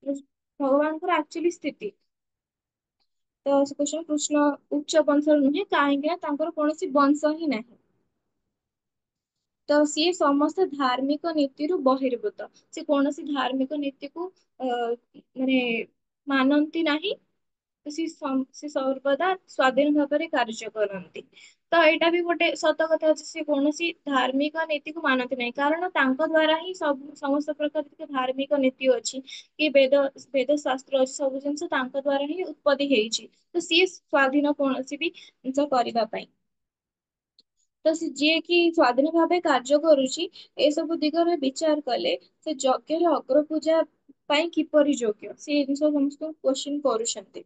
ଭଗବାନଙ୍କର ଆକ୍ଚୁଆଲି ସ୍ଥିତି। ତ ସେ କହୁଛନ୍ତି କୃଷ୍ଣ ଉଚ୍ଚ ବଂଶର ନୁହେଁ, କାହିଁକି ନା ତାଙ୍କର କୌଣସି ବଂଶ ହିଁ ନାହିଁ। ତ ସିଏ ସମସ୍ତ ଧାର୍ମିକ ନୀତିରୁ ବହିର୍ଭୂତ। ସେ କୌଣସି ଧାର୍ମିକ ନୀତିକୁ ମାନେ ମାନନ୍ତି ନାହିଁ। ସେ ସର୍ବଦା ସ୍ଵାଧୀନ ଭାବରେ କାର୍ଯ୍ୟ କରନ୍ତି। ତ ଏଇଟା ବି ଗୋଟେ ସତ କଥା ଅଛି, ସେ କୌଣସି ଧାର୍ମିକ ନୀତିକୁ ମାନନ୍ତି ନାହିଁ, କାରଣ ତାଙ୍କ ଦ୍ଵାରା ହିଁ ସବୁ ସମସ୍ତ ପ୍ରକାର ଧାର୍ମିକ ନୀତି ଅଛି କି ବେଦ ଶାସ୍ତ୍ର ଅଛି, ସବୁ ଜିନିଷ ତାଙ୍କ ଦ୍ଵାରା ହିଁ ଉତ୍ପତ୍ତି ହେଇଛି। ତ ସିଏ ସ୍ଵାଧୀନ କୌଣସି ବି ଜିନିଷ କରିବା ପାଇଁ। ତ ସେ ଯିଏ କି ସ୍ଵାଧୀନ ଭାବେ କାର୍ଯ୍ୟ କରୁଛି, ଏସବୁ ଦିଗରେ ବିଚାର କଲେ ସେ ଯଜ୍ଞରେ ଅଗ୍ରପୂଜା ପାଇଁ କିପରି ଯୋଗ୍ୟ, ସେ ଜିନିଷ ସମସ୍ତଙ୍କୁ କୋଶ୍ଚିନ୍ କରୁଛନ୍ତି।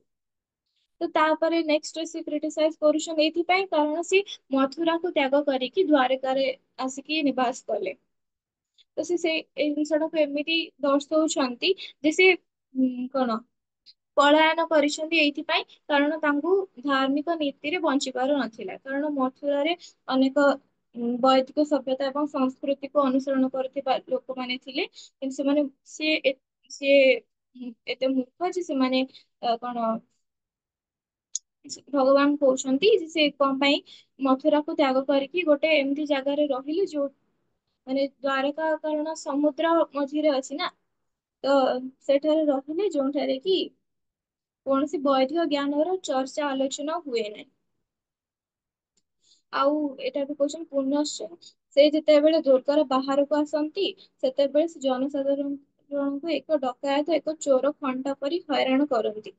ତ ତାପରେ ନେକ୍ସଟ ସେ କ୍ରିଟିସାଇଜ କରୁଛନ୍ତି ଏଇଥିପାଇଁ କାରଣ ସେ ମଥୁରାକୁ ତ୍ୟାଗ କରିକି ଦ୍ୱାରକାରେ ଆସିକି ନିବାସ କଲେ। ତ ସେ ଏଇ ଜିନିଷଟାକୁ ଏମିତି ଦର୍ଶଉଛନ୍ତି ଯେ ସେ କଣ ପଳାୟନ କରିଛନ୍ତି ଏଇଥିପାଇଁ କାରଣ ତାଙ୍କୁ ଧାର୍ମିକ ନୀତିରେ ବଞ୍ଚିବାର ନଥିଲା। କାରଣ ମଥୁରାରେ ଅନେକ ବୈଦିକ ସଭ୍ୟତା ଏବଂ ସଂସ୍କୃତିକୁ ଅନୁସରଣ କରୁଥିବା ଲୋକମାନେ ଥିଲେ। କିନ୍ତୁ ସିଏ ଏତେ ମୂର୍ଖ ଯେ ସେମାନେ କଣ ଭଗବାନ କହୁଛନ୍ତି ଯେ ସେ କଣ ପାଇଁ ମଥୁରାକୁ ତ୍ୟାଗ କରିକି ଗୋଟେ ଏମିତି ଜାଗାରେ ରହିଲେ ଯୋଉ ମାନେ ଦ୍ୱାରକା କାରଣ ସମୁଦ୍ର ମଝିରେ ଅଛି ନା। ତ ସେଠାରେ ରହିଲେ ଯୋଉଠାରେ କି କୌଣସି ବୈଧିକ ଜ୍ଞାନର ଚର୍ଚ୍ଚା ଆଲୋଚନା ହୁଏ ନାହିଁ। ଆଉ ଏଇଟା ବି କହୁଛନ୍ତି ପୁନଶ୍ଚ ସେ ଯେତେବେଳେ ଦୁର୍ଗର ବାହାରକୁ ଆସନ୍ତି, ସେତେବେଳେ ସେ ଜନସାଧାରଣଙ୍କୁ ଏକ ଡକାୟତ ଏକ ଚୋର ଖଣ୍ଟ ପରି ହଇରାଣ କରନ୍ତି।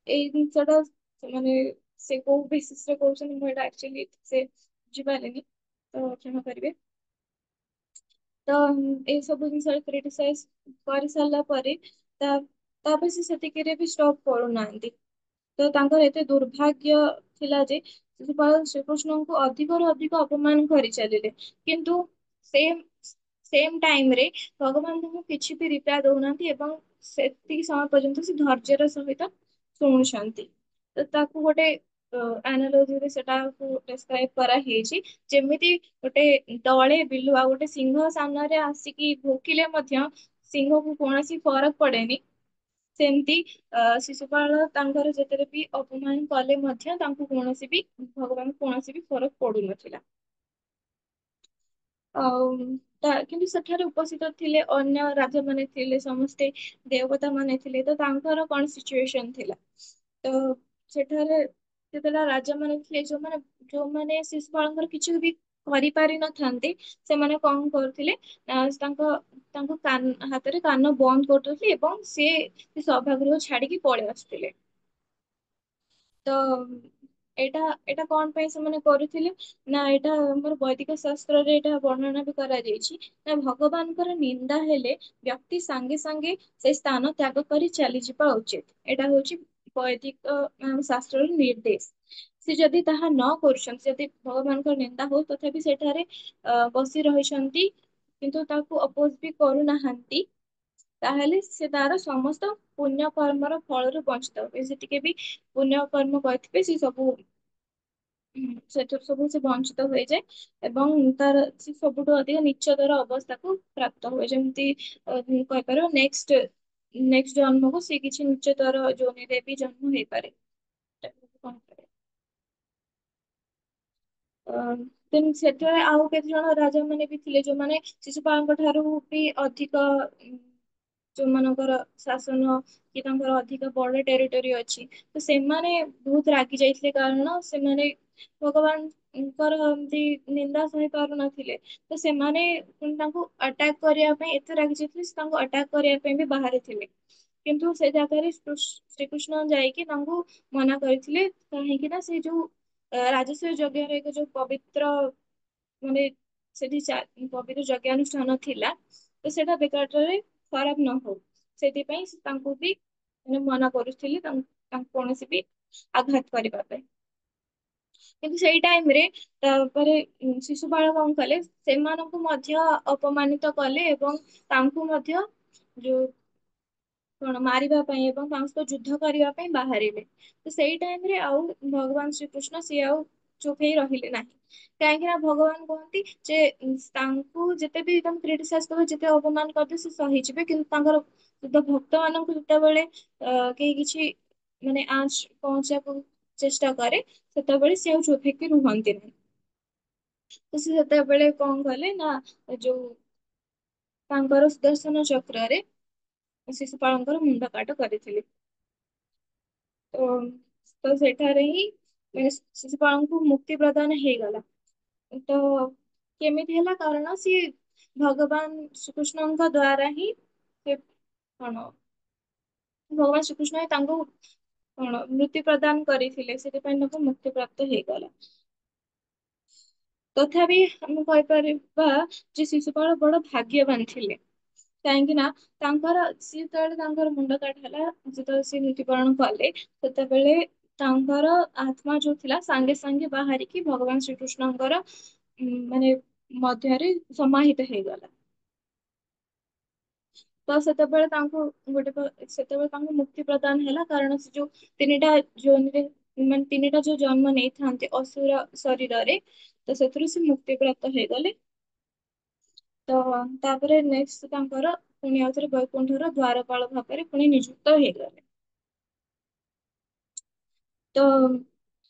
ଏଇ ଜିନିଷଟା ସେମାନେ ସେ କୋଉ ବେସିସରେ କହୁଛନ୍ତି ମୁଁ ଏଇଟା ଆକ୍ଚୁଆଲି ସେ ବୁଝିପାରିଲିନି, ତ କ୍ଷମା କରିବେ। ତ ଏଇ ସବୁ ଜିନିଷରେ କ୍ରିଟିସାଇଜ କରି ସାରିଲା ପରେ ତାପରେ ସେ ସେତିକିରେ ବି ଷ୍ଟପ୍ କରୁନାହାନ୍ତି। ତ ତାଙ୍କର ଏତେ ଦୁର୍ଭାଗ୍ୟ ଥିଲା ଯେ ଶ୍ରୀକୃଷ୍ଣଙ୍କୁ ଅଧିକରୁ ଅଧିକ ଅପମାନ କରିଚାଲିଲେ। କିନ୍ତୁ ସେମ ଟାଇମରେ ଭଗବାନ ତାଙ୍କୁ କିଛି ବି ରିପ୍ଲାଏ ଦଉନାହାନ୍ତି ଏବଂ ସେତିକି ସମୟ ପର୍ଯ୍ୟନ୍ତ ସେ ଧୈର୍ଯ୍ୟର ସହିତ ଶୁଣୁଛନ୍ତି। ତ ତାକୁ ଗୋଟେ ଆନାଲୋଜିରେ ସେଟାକୁ ଡେସ୍କ୍ରାଇବ କରାହେଇଛି ଯେମିତି ଗୋଟେ ଦଳେ ବିଲୁଆ ଗୋଟେ ସିଂହ ସାମ୍ନାରେ ଆସିକି ଭୋକିଲେ ମଧ୍ୟ ସିଂହକୁ କୌଣସି ଫରକ ପଡେନି। ସେମିତି ଶିଶୁପାଳ ତାଙ୍କର ଯେତେବେଳେ ବି ଅପମାନ କଲେ ମଧ୍ୟ ତାଙ୍କୁ କୌଣସି ବି ଭଗବାନ କୌଣସି ବି ଫରକ ପଡୁନଥିଲା। ଆଉ କିନ୍ତୁ ସେଠାରେ ଉପସ୍ଥିତ ଥିଲେ ଅନ୍ୟ ରାଜା ମାନେ ଥିଲେ, ସମସ୍ତେ ଦେବତା ମାନେ ଥିଲେ, ତ ତାଙ୍କର କଣ ସିଚୁଏସନ ଥିଲା। ତ ସେଠାରେ ଯେତେବେଳେ ରାଜା ମାନେ ଥିଲେ ଯୋଉମାନେ ଶିଶୁପାଳଙ୍କର କିଛି ବି କରିପାରି ନଥାନ୍ତି, ସେମାନେ କଣ କରୁଥିଲେ ନା ତାଙ୍କ ହାତରେ କାନ ବନ୍ଦ କରିଦଉଥିଲେ ଏବଂ ସେ ସଭାଗୃହ ଛାଡିକି ପଳେଇ ଆସୁଥିଲେ। ତ ଏଇଟା କଣ ପାଇଁ ସେମାନେ କରୁଥିଲେ ନା ଏଇଟା ଆମର ବୈଦିକ ଶାସ୍ତ୍ରରେ ଏଇଟା ବର୍ଣ୍ଣନା ବି କରାଯାଇଛି। ନା ଭଗବାନଙ୍କର ନିନ୍ଦା ହେଲେ ବ୍ୟକ୍ତି ସାଙ୍ଗେ ସାଙ୍ଗେ ସେ ସ୍ଥାନ ତ୍ୟାଗ କରି ଚାଲିଯିବା ଉଚିତ। ଏଇଟା ହଉଛି ବୈଦିକ ଶାସ୍ତ୍ରର ନିର୍ଦ୍ଦେଶ। ସେ ଯଦି ତାହା ନ କରୁଛନ୍ତି, ଯଦି ଭଗବାନଙ୍କର ନିନ୍ଦା ହଉ ତଥାପି ସେଠାରେ ବସି ରହିଛନ୍ତି କିନ୍ତୁ ତାକୁ ଅପୋଜ ବି କରୁନାହାନ୍ତି, ତାହେଲେ ସେ ତାର ସମସ୍ତ ପୁଣ୍ୟ କର୍ମର ଫଳରୁ ବଞ୍ଚିତ ହୁଏ। ସେ ଟିକେ ବି ପୁଣ୍ୟ କର୍ମ କରିଥିବେ ସେ ସବୁ ସେଥିରୁ ସବୁ ସେ ବଞ୍ଚିତ ହୋଇଯାଏ ଏବଂ ତାର ସେ ସବୁଠୁ ଅଧିକ ନିଚତର ଅବସ୍ଥାକୁ ପ୍ରାପ୍ତ ହୁଏ। ଯେମିତି କହିପାରିବ ନେକ୍ସଟ ଜନ୍ମକୁ ସେ କିଛି ନିଚତର ଯୋନିରେ ବି ଜନ୍ମ ହେଇପାରେ। ସେଠାରେ ଆଉ କେତେ ଜଣ ରାଜା ମାନେ ବି ଥିଲେ ଯୋଉମାନେ ଶିଶୁପାଳଙ୍କ ଠାରୁ ବି ଅଧିକ ଯୋଉମାନଙ୍କର ଶାସନ କି ତାଙ୍କର ଅଧିକ ବଡ ଟେରିଟୋରି ଅଛି। ତ ସେମାନେ ବହୁତ ରାଗି ଯାଇଥିଲେ କାରଣ ସେମାନେ ଭଗବାନଙ୍କର ଏମତି ନିନ୍ଦା ସହି ପାରୁନଥିଲେ। ତ ସେମାନେ ତାଙ୍କୁ ଆଟାକ୍ କରିବା ପାଇଁ ଏତେ ରାଗି ଯାଇଥିଲେ ସେ ତାଙ୍କୁ ଆଟାକ୍ କରିବା ପାଇଁ ବି ବାହାରିଥିଲେ। କିନ୍ତୁ ସେ ଜାଗାରେ ଶ୍ରୀକୃଷ୍ଣ ଯାଇକି ତାଙ୍କୁ ମନା କରିଥିଲେ କାହିଁକି ନା ସେ ଯୋଉ ରାଜସ୍ୱ ଯଜ୍ଞରେ ଏକ ଯୋଉ ପବିତ୍ର ମାନେ ସେଠି ପବିତ୍ର ଯଜ୍ଞାନୁଷ୍ଠାନ ଥିଲା, ତ ସେଇଟା ବେକାରଟାରେ ଖରାପ ନ ହଉ ସେଥିପାଇଁ ତାଙ୍କୁ ବି ମନା କରୁଥିଲି ତାଙ୍କୁ କୌଣସି ବି ଆଘାତ କରିବା ପାଇଁ। କିନ୍ତୁ ସେଇ ଟାଇମ ରେ ତାପରେ ଶିଶୁପାଳ କଣ କଲେ, ସେମାନଙ୍କୁ ମଧ୍ୟ ଅପମାନିତ କଲେ ଏବଂ ତାଙ୍କୁ ମଧ୍ୟ ଯୋଉ କଣ ମାରିବା ପାଇଁ ଏବଂ ତାଙ୍କ ସହିତ ଯୁଦ୍ଧ କରିବା ପାଇଁ ବାହାରିଲେ। ତ ସେଇ ଟାଇମ ରେ ଆଉ ଭଗବାନ ଶ୍ରୀକୃଷ୍ଣ ସିଏ ଆଉ ଚୁପ ହେଇ ରହିଲେ ନାହିଁ। କାହିଁକି ନା ଭଗବାନ କୁହନ୍ତି ଯେ ତାଙ୍କୁ ଯେତେ ବି ତମେ କ୍ରିଟିସାଇଜ କରିବ, ଯେତେ ଅପମାନ କରିଦିଅ ସେ ସହିଯିବେ, କିନ୍ତୁ ତାଙ୍କର ଭକ୍ତ ମାନଙ୍କୁ ଯେତେବେଳେ କେହି କିଛି ମାନେ ଆଞ୍ଚ ପହଞ୍ଚିବାକୁ ଚେଷ୍ଟା କରେ, ସେତେବେଳେ ସେ ଆଉ ଚୁପ ହେଇକି ରୁହନ୍ତିନି। ତ ସେ ସେତେବେଳେ କଣ କଲେ ନା, ଯୋଉ ତାଙ୍କର ସୁଦର୍ଶନ ଚକ୍ରରେ ଶିଶୁପାଳଙ୍କର ମୁଣ୍ଡ କାଟ କରିଥିଲେ। ତ ତ ସେଠାରେ ହିଁ ମାନେ ଶିଶୁପାଳଙ୍କୁ ମୁକ୍ତି ପ୍ରଦାନ ହେଇଗଲା। ତ କେମିତି ହେଲା, କାରଣ ସିଏ ଭଗବାନ ଶ୍ରୀକୃଷ୍ଣଙ୍କ ଦ୍ଵାରା ହିଁ ସେ କଣ ଭଗବାନ ଶ୍ରୀକୃଷ୍ଣ ହିଁ ତାଙ୍କୁ କଣ ମୃତ୍ୟୁ ପ୍ରଦାନ କରିଥିଲେ, ସେଥିପାଇଁ ତାଙ୍କୁ ମୁକ୍ତି ପ୍ରାପ୍ତ ହେଇଗଲା। ତଥାପି ଆମେ କହିପାରିବା ଯେ ଶିଶୁପାଳ ବଡ ଭାଗ୍ୟବାନ ଥିଲେ। କାହିଁକି ନା ତାଙ୍କର ସିଏ ଯେତେବେଳେ ତାଙ୍କର ମୁଣ୍ଡ କାଟ ହେଲା, ଯେତେବେଳେ ସିଏ ମୃତ୍ୟୁବରଣ କଲେ, ସେତେବେଳେ ତାଙ୍କର ଆତ୍ମା ଯୋଉ ଥିଲା ସାଙ୍ଗେ ସାଙ୍ଗେ ବାହାରିକି ଭଗବାନ ଶ୍ରୀକୃଷ୍ଣଙ୍କର ମାନେ ମଧ୍ୟରେ ସମାହିତ ହେଇଗଲା। ତ ସେତେବେଳେ ତାଙ୍କୁ ସେତେବେଳେ ତାଙ୍କୁ ମୁକ୍ତି ପ୍ରଦାନ ହେଲା, କାରଣ ସେ ଯୋଉ ତିନିଟା ଯୋନିରେ ମାନେ ତିନିଟା ଯୋଉ ଜନ୍ମ ନେଇଥାନ୍ତି ଅସୁର ଶରୀରରେ, ତ ସେଥିରୁ ସେ ମୁକ୍ତି ପ୍ରାପ୍ତ ହେଇଗଲେ। ତ ତାପରେ ନେକ୍ସଟ ତାଙ୍କର ପୁଣି ଆଉଥରେ ବୈକୁଣ୍ଠର ଦ୍ଵାରପାଳ ଭାବରେ ପୁଣି ନିଯୁକ୍ତ ହେଇଗଲେ। ତ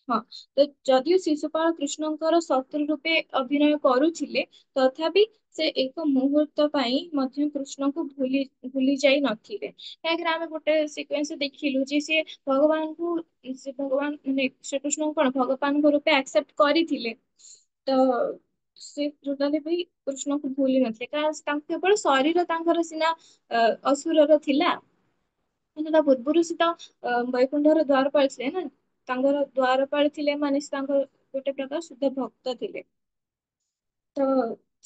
ହଁ, ତ ଯଦିଓ ଶିଶୁପାଳ କୃଷ୍ଣଙ୍କର ଶତ୍ରୁ ରୂପେ ଅଭିନୟ କରୁଥିଲେ, ତଥାପି ସେ ଏକ ମୁହୂର୍ତ୍ତ ପାଇଁ ମଧ୍ୟ କୃଷ୍ଣଙ୍କୁ ଭୁଲି ଯାଇ ନଥିଲେ। କାହିଁକିନା ଆମେ ଗୋଟେ ସିକ୍ୱେନ୍ସ ଦେଖିଲୁ ଯେ ସିଏ ଭଗବାନଙ୍କୁ ସେ ଭଗବାନ ମାନେ ଶ୍ରୀକୃଷ୍ଣଙ୍କୁ କଣ ଭଗବାନଙ୍କ ରୂପେ ଆକ୍ସେପ୍ଟ କରିଥିଲେ। ତ ସେ ଟୋଟାଲି ବି କୃଷ୍ଣଙ୍କୁ ଭୁଲି ନଥିଲେ, କାରଣ ତାଙ୍କୁ କେବଳ ଶରୀର ତାଙ୍କର ସିନା ଅସୁରର ଥିଲା, କିନ୍ତୁ ତା ପୂର୍ବରୁ ସେ ତ ବୈକୁଣ୍ଠର ଦ୍ୱାରପାଳ ଥିଲେ ନା। ତାଙ୍କର ଦ୍ୱାରପାଳ ଥିଲେ ମାନେ ସେ ତାଙ୍କର ଗୋଟେ ପ୍ରକାର ଶୁଦ୍ଧ ଭକ୍ତ ଥିଲେ। ତ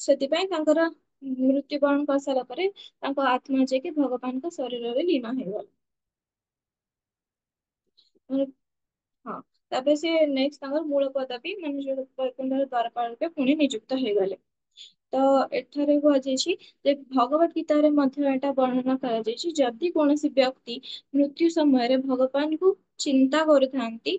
ସେଥିପାଇଁ ତାଙ୍କର ମୃତ୍ୟୁବରଣ କରିସାରିଲା ପରେ ତାଙ୍କ ଆତ୍ମା ଯାଇକି ଭଗବାନଙ୍କ ଶରୀରରେ ଲୀନ ହେଇଗଲା। ମାନେ ହଁ, ତାପରେ ସେ ନେକ୍ସଟ ତାଙ୍କର ମୂଳ ପଦବୀ ମାନେ ଯୋଉ ବୈକୁଣ୍ଠର ଦ୍ୱାରପାଳ ରୂପେ ପୁଣି ନିଯୁକ୍ତ ହେଇଗଲେ। ତ ଏଠାରେ କୁହାଯାଇଛି ଯେ ଭଗବତ ଗୀତାରେ ମଧ୍ୟ ଏଇଟା ବର୍ଣ୍ଣନା କରାଯାଇଛି, ଯଦି କୌଣସି ବ୍ୟକ୍ତି ମୃତ୍ୟୁ ସମୟରେ ଭଗବାନଙ୍କୁ ଚିନ୍ତା କରୁଥାନ୍ତି,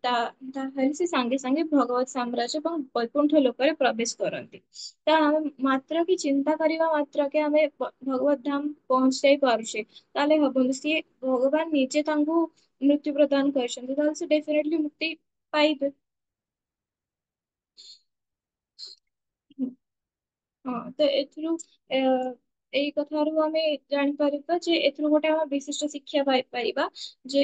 ତା ତାହେଲେ ସେ ସାଙ୍ଗେ ସାଙ୍ଗେ ଭଗବତ ସାମ୍ରାଜ୍ୟ ଏବଂ ବୈକୁଣ୍ଠ ଲୋକରେ ପ୍ରବେଶ କରନ୍ତି। ତ ଆମେ ମାତ୍ର କି ଚିନ୍ତା କରିବା ମାତ୍ରକେ ଆମେ ଭଗବତ ଧାମ ପହଞ୍ଚି ଯାଇ ପାରୁଛେ, ତାହେଲେ ହବନି। ସିଏ ଭଗବାନ ନିଜେ ତାଙ୍କୁ ମୃତ୍ୟୁ ପ୍ରଦାନ କରିଛନ୍ତି, ତାହେଲେ ସେ ଡେଫିନେଟଲି ମୁକ୍ତି ପାଇବେ। ହଁ, ତ ଏଥିରୁ ଏ ଏଇ କଥାରୁ ଆମେ ଜାଣିପାରିବା ଯେ ଏଥିରୁ ଗୋଟେ ଆମେ ବିଶିଷ୍ଟ ଶିକ୍ଷା ପାଇପାରିବା ଯେ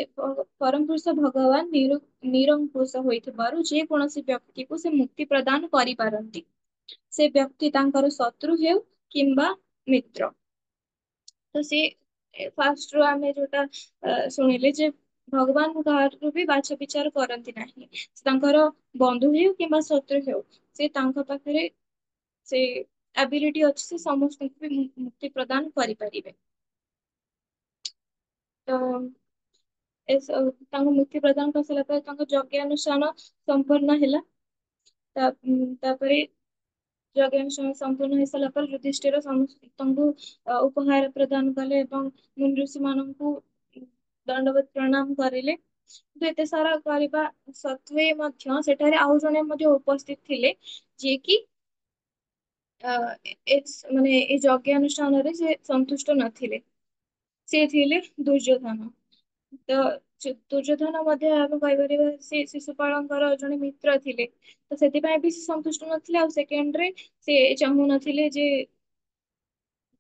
ପରମପୁରୁଷ ଭଗବାନ ନିରଙ୍କୁଶ ହୋଇଥିବାରୁ ଯେ କୌଣସି ବ୍ୟକ୍ତିକୁ ସେ ମୁକ୍ତି ପ୍ରଦାନ କରିପାରନ୍ତି। ସେ ବ୍ୟକ୍ତି ତାଙ୍କର ଶତ୍ରୁ ହେଉ କିମ୍ବା ମିତ୍ର। ତ ସିଏ ଫାଷ୍ଟ ରୁ ଆମେ ଯୋଉଟା ଶୁଣିଲେ ଯେ ଭଗବାନ କାହାକୁ ବି ବାଛ ବିଚାର କରନ୍ତି ନାହିଁ। ସେ ତାଙ୍କର ବନ୍ଧୁ ହେଉ କିମ୍ବା ଶତ୍ରୁ ହେଉ, ସେ ତାଙ୍କ ପାଖରେ ସେ ଆବିଲିଟି ଅଛି, ସେ ସମସ୍ତଙ୍କୁ ବି ମୁକ୍ତି ପ୍ରଦାନ କରିପାରିବେ। ତ ତାଙ୍କୁ ମୁକ୍ତି ପ୍ରଦାନ କରିସାରିଲା ପରେ ତାଙ୍କ ଯଜ୍ଞାନୁଷ୍ଠାନ ସମ୍ପୂର୍ଣ୍ଣ ହେଲା। ତାପରେ ଯଜ୍ଞାନୁଷ୍ଠାନ ସମ୍ପୂର୍ଣ୍ଣ ହେଇସାରିଲା ପରେ ଯୁଧିଷ୍ଠିର ସମସ୍ତଙ୍କୁ ଉପହାର ପ୍ରଦାନ କଲେ ଏବଂ ମୁନି ଋଷି ମାନଙ୍କୁ ଦଣ୍ଡବତ ପ୍ରଣାମ କରିଲେ। କିନ୍ତୁ ଏତେ ସାରା କରିବା ସତ୍ୱେ ମଧ୍ୟ ସେଠାରେ ଆଉ ଜଣେ ମଧ୍ୟ ଉପସ୍ଥିତ ଥିଲେ, ଯିଏ କି ମାନେ ଏଇ ଯଜ୍ଞାନୁଷ୍ଠାନରେ ସେ ସନ୍ତୁଷ୍ଟ ନଥିଲେ। ସେ ଥିଲେ ଦୁର୍ଯ୍ୟୋଧନ। ତ ଦୁର୍ଯ୍ୟୋଧନ ମଧ୍ୟ ଆମେ କହିପାରିବା ସେ ଶିଶୁପାଳଙ୍କର ଜଣେ ମିତ୍ର ଥିଲେ। ତ ସେଥିପାଇଁ ବି ସେ ସନ୍ତୁଷ୍ଟ ନଥିଲେ, ଆଉ ସେକେଣ୍ଡରେ ସେ ଚାହୁଁନଥିଲେ ଯେ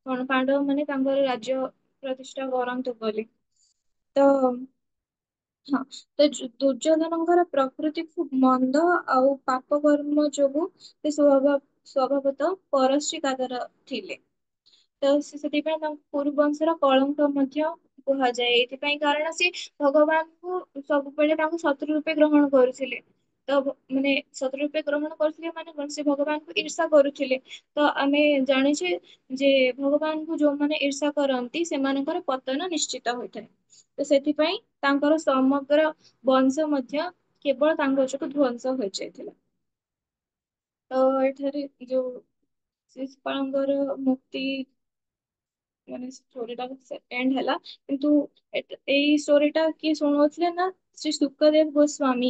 କଣ ପାଣ୍ଡବ ମାନେ ତାଙ୍କର ରାଜ୍ୟ ପ୍ରତିଷ୍ଠା କରନ୍ତୁ ବୋଲି। ତ ହଁ, ତ ଦୁର୍ଯ୍ୟୋଧନଙ୍କର ପ୍ରକୃତି ଖୁବ ମନ୍ଦ ଆଉ ପାପ କର୍ମ ଯୋଗୁ ସେ ସ୍ୱଭାବତଃ ପରଶ୍ରୀ କାଦର ଥିଲେ। ତ ସେଥିପାଇଁ ତାଙ୍କୁ କୁରୁବଂଶର କଳଙ୍କ ମଧ୍ୟ କୁହାଯାଏ। ଏଇଥିପାଇଁ କାରଣ ସେ ଭଗବାନଙ୍କୁ ସବୁବେଳେ ତାଙ୍କୁ ଶତ୍ରୁ ରୂପେ ଗ୍ରହଣ କରୁଥିଲେ। ତ ମାନେ ଶତ୍ରୁ ରୂପେ ଗ୍ରହଣ କରୁଥିଲେ ମାନେ କଣ, ସେ ଭଗବାନଙ୍କୁ ଇର୍ଷା କରୁଥିଲେ। ତ ଆମେ ଜାଣିଛେ ଯେ ଭଗବାନଙ୍କୁ ଯୋଉମାନେ ଇର୍ଷା କରନ୍ତି ସେମାନଙ୍କର ପତନ ନିଶ୍ଚିତ ହୋଇଥାଏ। ତ ସେଥିପାଇଁ ତାଙ୍କର ସମଗ୍ର ବଂଶ ମଧ୍ୟ କେବଳ ତାଙ୍କ ଯୋଗୁଁ ଧ୍ୱଂସ ହୋଇଯାଇଥିଲା। ତ ଏଠାରେ ଯୋଉ ଶିଶୁପାଳଙ୍କର ମୁକ୍ତି ମାନେ ଷ୍ଟୋରିଟା ଏଣ୍ଡ ହେଲା, କିନ୍ତୁ ଏଇ ଷ୍ଟୋରିଟା କିଏ ଶୁଣଉଥିଲେ ନା ଶ୍ରୀ ଶୁକଦେବ ଗୋସ୍ୱାମୀ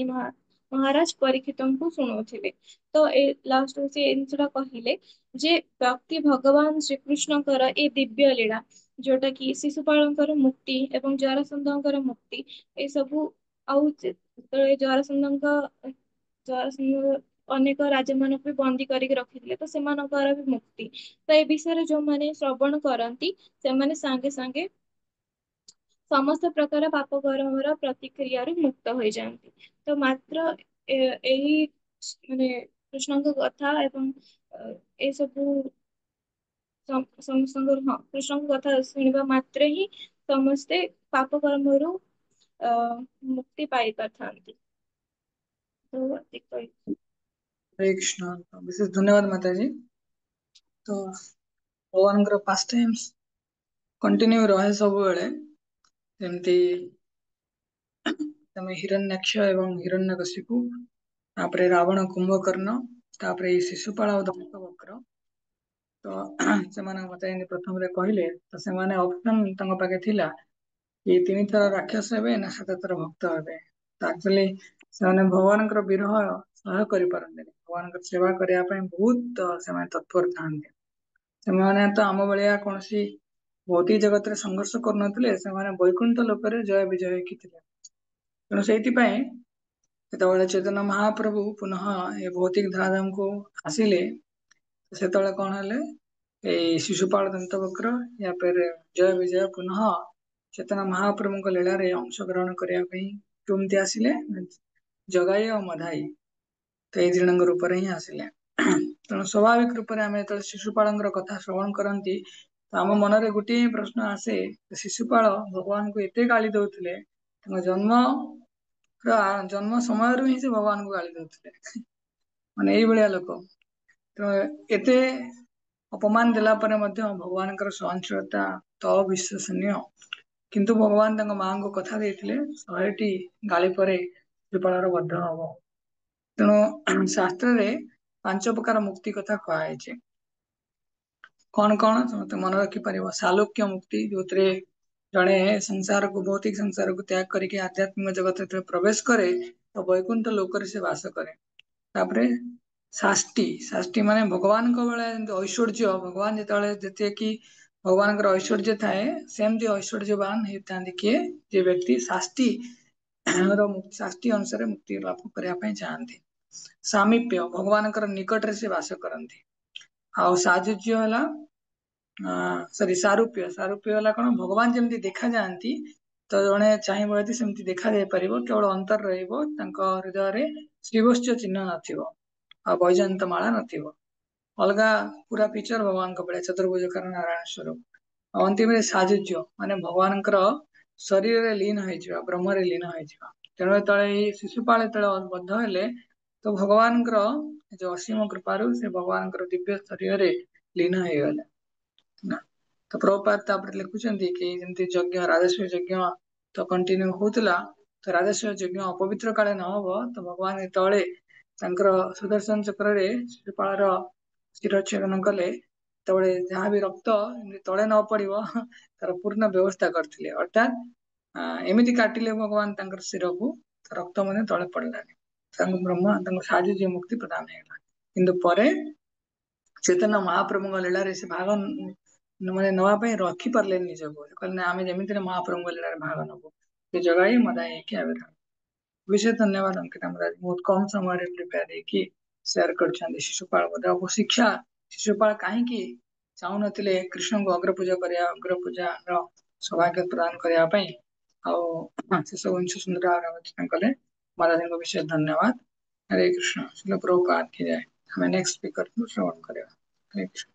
ମହାରାଜ ପରୀକ୍ଷିତଙ୍କୁ ଶୁଣଉଥିଲେ। ତ ଏ ଲାଷ୍ଟ ସେ ଏଇ ଜିନିଷଟା କହିଲେ ଯେ ବ୍ୟକ୍ତି ଭଗବାନ ଶ୍ରୀକୃଷ୍ଣଙ୍କର ଏ ଦିବ୍ୟ ଲୀଳା, ଯୋଉଟା କି ଶିଶୁପାଳଙ୍କର ମୁକ୍ତି ଏବଂ ଜରାସନ୍ଧଙ୍କର ମୁକ୍ତି, ଏସବୁ ଆଉ ଯେତେବେଳେ ଜରାସନ୍ଧ ଅନେକ ରାଜ୍ୟ ମାନଙ୍କୁ ବି ବନ୍ଦୀ କରିକି ରଖିଥିଲେ, ତ ସେମାନଙ୍କର ବି ମୁକ୍ତି। ତ ଏ ବିଷୟରେ ଯୋଉମାନେ ଶ୍ରବଣ କରନ୍ତି ସେମାନେ ସାଙ୍ଗେ ସାଙ୍ଗେ ସମସ୍ତ ପ୍ରକାର ପାପ କର୍ମର ପ୍ରତିକ୍ରିୟାରୁ ମୁକ୍ତ ହୋଇଯାଆନ୍ତି। ତ ମାତ୍ର ଏହି ମାନେ କୃଷ୍ଣଙ୍କ କଥା ଏବଂ ଏ ସବୁ ସମସ୍ତଙ୍କର, ହଁ, କୃଷ୍ଣଙ୍କ କଥା ଶୁଣିବା ମାତ୍ରେ ହିଁ ସମସ୍ତେ ପାପ କର୍ମରୁ ମୁକ୍ତି ପାଇ ପାରିଥାନ୍ତି। ତ ଏତିକି କହିବି। ହରେ କୃଷ୍ଣ। ବିଶେଷ ଧନ୍ୟବାଦ ମାତାଜୀ। ତ ଭଗବାନଙ୍କର ପାଷ୍ଟ ଟାଇମ୍ସ କଣ୍ଟିନ୍ୟୁ ରହେ ସବୁବେଳେ, ଯେମିତି ତମେ ହିରଣ୍ୟାକ୍ଷ ଏବଂ ହିରଣ୍ୟକଶିପୁ, ତାପରେ ରାବଣ କୁମ୍ଭକର୍ଣ୍ଣ, ତାପରେ ଏଇ ଶିଶୁପାଳ ଆଉ ଦମ୍ଭବକ୍ର। ତ ସେମାନେ ମତେ ଏମିତି ପ୍ରଥମରେ କହିଲେ, ତ ସେମାନେ ଅପସନ ତାଙ୍କ ପାଖେ ଥିଲା, ଏଇ 3 ଥର ରାକ୍ଷସ ହେବେ ନା 7 ଥର ଭକ୍ତ ହେବେ। ତ ଆକ୍ଚୁଆଲି ସେମାନେ ଭଗବାନଙ୍କର ବିରହ ସହ୍ୟ କରିପାରନ୍ତିନି, ଭଗବାନଙ୍କର ସେବା କରିବା ପାଇଁ ବହୁତ ସେମାନେ ତତ୍ପର ଥାନ୍ତି। ସେମାନେ ତ ଆମ ଭଳିଆ କୌଣସି ଭୌତିକ ଜଗତରେ ସଂଘର୍ଷ କରୁନଥିଲେ, ସେମାନେ ବୈକୁଣ୍ଠ ଲୋକରେ ଜୟ ବିଜୟ ହେଇକି ଥିଲେ। ତେଣୁ ସେଇଥିପାଇଁ ଯେତେବେଳେ ଚୈତନ୍ୟ ମହାପ୍ରଭୁ ପୁନଃ ଏ ଭୌତିକ ଧରାଧାମକୁ ଆସିଲେ, ସେତେବେଳେ କଣ ହେଲେ, ଏଇ ଶିଶୁପାଳ ଦନ୍ତବକ୍ର ଜୟ ବିଜୟ ପୁନଃ ଚୈତନ୍ୟ ମହାପ୍ରଭୁଙ୍କ ଲୀଳାରେ ଅଂଶଗ୍ରହଣ କରିବା ପାଇଁ କେମିତି ଆସିଲେ, ଜଗାଇ ଆଉ ମଧାଇ, ତ ଏଇ 3 ଜଣଙ୍କ ରୂପରେ ହିଁ ଆସିଲେ। ତେଣୁ ସ୍ୱାଭାବିକ ରୂପରେ ଆମେ ଯେତେବେଳେ ଶିଶୁପାଳଙ୍କର କଥା ଶ୍ରବଣ କରନ୍ତି, ତ ଆମ ମନରେ ଗୋଟିଏ ହିଁ ପ୍ରଶ୍ନ ଆସେ, ଶିଶୁପାଳ ଭଗବାନଙ୍କୁ ଏତେ ଗାଳି ଦଉଥିଲେ, ତାଙ୍କ ଜନ୍ମ ସମୟରୁ ହିଁ ସେ ଭଗବାନଙ୍କୁ ଗାଳି ଦଉଥିଲେ, ମାନେ ଏଇଭଳିଆ ଲୋକ। ତ ଏତେ ଅପମାନ ଦେଲା ପରେ ମଧ୍ୟ ଭଗବାନଙ୍କର ସହନଶୀଳତା ତ ଅବିଶ୍ଵସନୀୟ। କିନ୍ତୁ ଭଗବାନ ତାଙ୍କ ମାଆଙ୍କୁ କଥା ଦେଇଥିଲେ, 100ଟି ଗାଳି ପରେ ଶିଶୁପାଳର ବଧ ହବ। ତେଣୁ ଶାସ୍ତ୍ରରେ 5 ପ୍ରକାର ମୁକ୍ତି କଥା କୁହାଯାଇଛି। କଣ କଣ ସମସ୍ତେ ମନେ ରଖିପାରିବ? ସାଲୋକ୍ୟ ମୁକ୍ତି, ଯୋଉଥିରେ ଜଣେ ସଂସାରକୁ, ଭୌତିକ ସଂସାରକୁ ତ୍ୟାଗ କରିକି ଆଧ୍ୟାତ୍ମିକ ଜଗତରେ ଯେତେବେଳେ ପ୍ରବେଶ କରେ, ତ ବୈକୁଣ୍ଠ ଲୋକରେ ସେ ବାସ କରେ। ତାପରେ ଶାଷ୍ଟି ମାନେ ଭଗବାନଙ୍କ ବେଳେ ଯେମିତି ଐଶ୍ୱର୍ଯ୍ୟ, ଭଗବାନ ଯେତେବେଳେ ଯେତିକି ଭଗବାନଙ୍କର ଐଶ୍ୱର୍ଯ୍ୟ ଥାଏ, ସେମିତି ଐଶ୍ୱର୍ଯ୍ୟବାନ ହେଇଥାନ୍ତି କିଏ? ଯେ ବ୍ୟକ୍ତି ଶାସ୍ତି ଅନୁସାରେ ମୁକ୍ତି ଲାଭ କରିବା ପାଇଁ ଚାହାନ୍ତି। ସାମୀପ୍ୟ, ଭଗବାନଙ୍କର ନିକଟରେ ସେ ବାସ କରନ୍ତି। ଆଉ ସାଯୁଜ୍ୟ ହେଲା, ସାରୂପ୍ୟ ହେଲା କଣ? ଭଗବାନ ଯେମିତି ଦେଖାଯାଆନ୍ତି, ତ ଜଣେ ଚାହିଁବ ଯଦି ସେମିତି ଦେଖାଯାଇ ପାରିବ, କେବଳ ଅନ୍ତର ରହିବ, ତାଙ୍କ ହୃଦୟରେ ଶ୍ରୀବତ୍ସ ଚିହ୍ନ ନଥିବ, ଆଉ ବୈଜୟନ୍ତ ମାଳା ନଥିବ, ଅଲଗା ପୁରା ପିକ୍ଚର ଭଗବାନଙ୍କ ଭଳିଆ, ଚତୁର୍ଭୁଜ କରଣ ନାରାୟଣ ସ୍ୱରୂପ। ଆଉ ଅନ୍ତିମରେ ସାଯୁଜ୍ୟ, ମାନେ ଭଗବାନଙ୍କର ଶରୀରରେ ଲୀନ ହେଇଯିବା, ବ୍ରହ୍ମରେ ଲୀନ ହେଇଯିବା। ତେଣୁ ଯେତେବେଳେ ଏଇ ଶିଶୁପାଳ ଯେତେବେଳେ ବଦ୍ଧ ହେଲେ, ତ ଭଗବାନଙ୍କର ଯୋଉ ଅସୀମ କୃପାରୁ ସେ ଭଗବାନଙ୍କର ଦିବ୍ୟ ଶରୀରରେ ଲୀନ ହେଇଗଲେ। ତ ପ୍ରଭୁପାଦ ତାପରେ ଲେଖୁଛନ୍ତି କି, ଯେମିତି ଯଜ୍ଞ, ରାଜସ୍ୱ ଯଜ୍ଞ ତ କଣ୍ଟିନ୍ୟୁ ହଉଥିଲା, ତ ରାଜସ୍ୱ ଯଜ୍ଞ ଅପବିତ୍ର କାଳେ ନହବ, ତ ଭଗବାନ ଯେତେବେଳେ ତାଙ୍କର ସୁଦର୍ଶନ ଚକ୍ରରେ ଶିଶୁପାଳର ଶିରଚ୍ଛେଦନ କଲେ, ସେତେବେଳେ ଯାହା ବି ରକ୍ତ ଏମିତି ତଳେ ନ ପଡିବ, ତାର ପୂର୍ଣ୍ଣ ବ୍ୟବସ୍ଥା କରିଥିଲେ। ଅର୍ଥାତ୍ ଏମିତି କାଟିଲେ ଭଗବାନ ତାଙ୍କର ଶିରକୁ, ରକ୍ତ ମଧ୍ୟ ତଳେ ପଡିଲାନି। ତାଙ୍କୁ ସାହାଯ୍ୟ ମୁକ୍ତି ପ୍ରଦାନ ହେଇଗଲା। କିନ୍ତୁ ପରେ ଚୈତନ୍ୟ ମହାପ୍ରଭୁଙ୍କ ଲୀଳାରେ ସେ ଭାଗ ମାନେ ନବା ପାଇଁ ରଖି ପାରିଲେନି ନିଜକୁ, କହିଲେ ନା, ଆମେ ଯେମିତିରେ ମହାପ୍ରଭୁଙ୍କ ଲୀଳାରେ ଭାଗ ନବୁ। ସେ ଜଗାଇ ମଦାଇ ହେଇକି ଏବେ ବିଶେଷ ଧନ୍ୟବାଦ ଅଙ୍କିତା ମାତାଜୀ, ବହୁତ କମ ସମୟରେ ପ୍ରିପେୟାର ହେଇକି ସେୟାର କରିଛନ୍ତି ଶିଶୁପାଳ ବଧ ଶିକ୍ଷା। ଶିଶୁପାଳ କାହିଁକି ଚାହୁଁନଥିଲେ କୃଷ୍ଣଙ୍କୁ ଅଗ୍ରପୂଜା କରିବା, ଅଗ୍ରପୂଜାର ସୌଭାଗ୍ୟ ପ୍ରଦାନ କରିବା ପାଇଁ, ଆଉ ସେ ସବୁ ଜିନିଷ ସୁନ୍ଦର ଭାବରେ ଆଲୋଚନା କଲେ। ମାତାଜୀଙ୍କ ବିଷୟ ଧନ୍ୟବାଦ। ହରେ କୃଷ୍ଣ। ଶିଲ ପ୍ରଭୁପାଦ କି ଜୟ। ଆମେ ନେକ୍ସଟ ସ୍ପିକର କୁ ଶ୍ରବଣ କରିବା। ହରେ କୃଷ୍ଣ।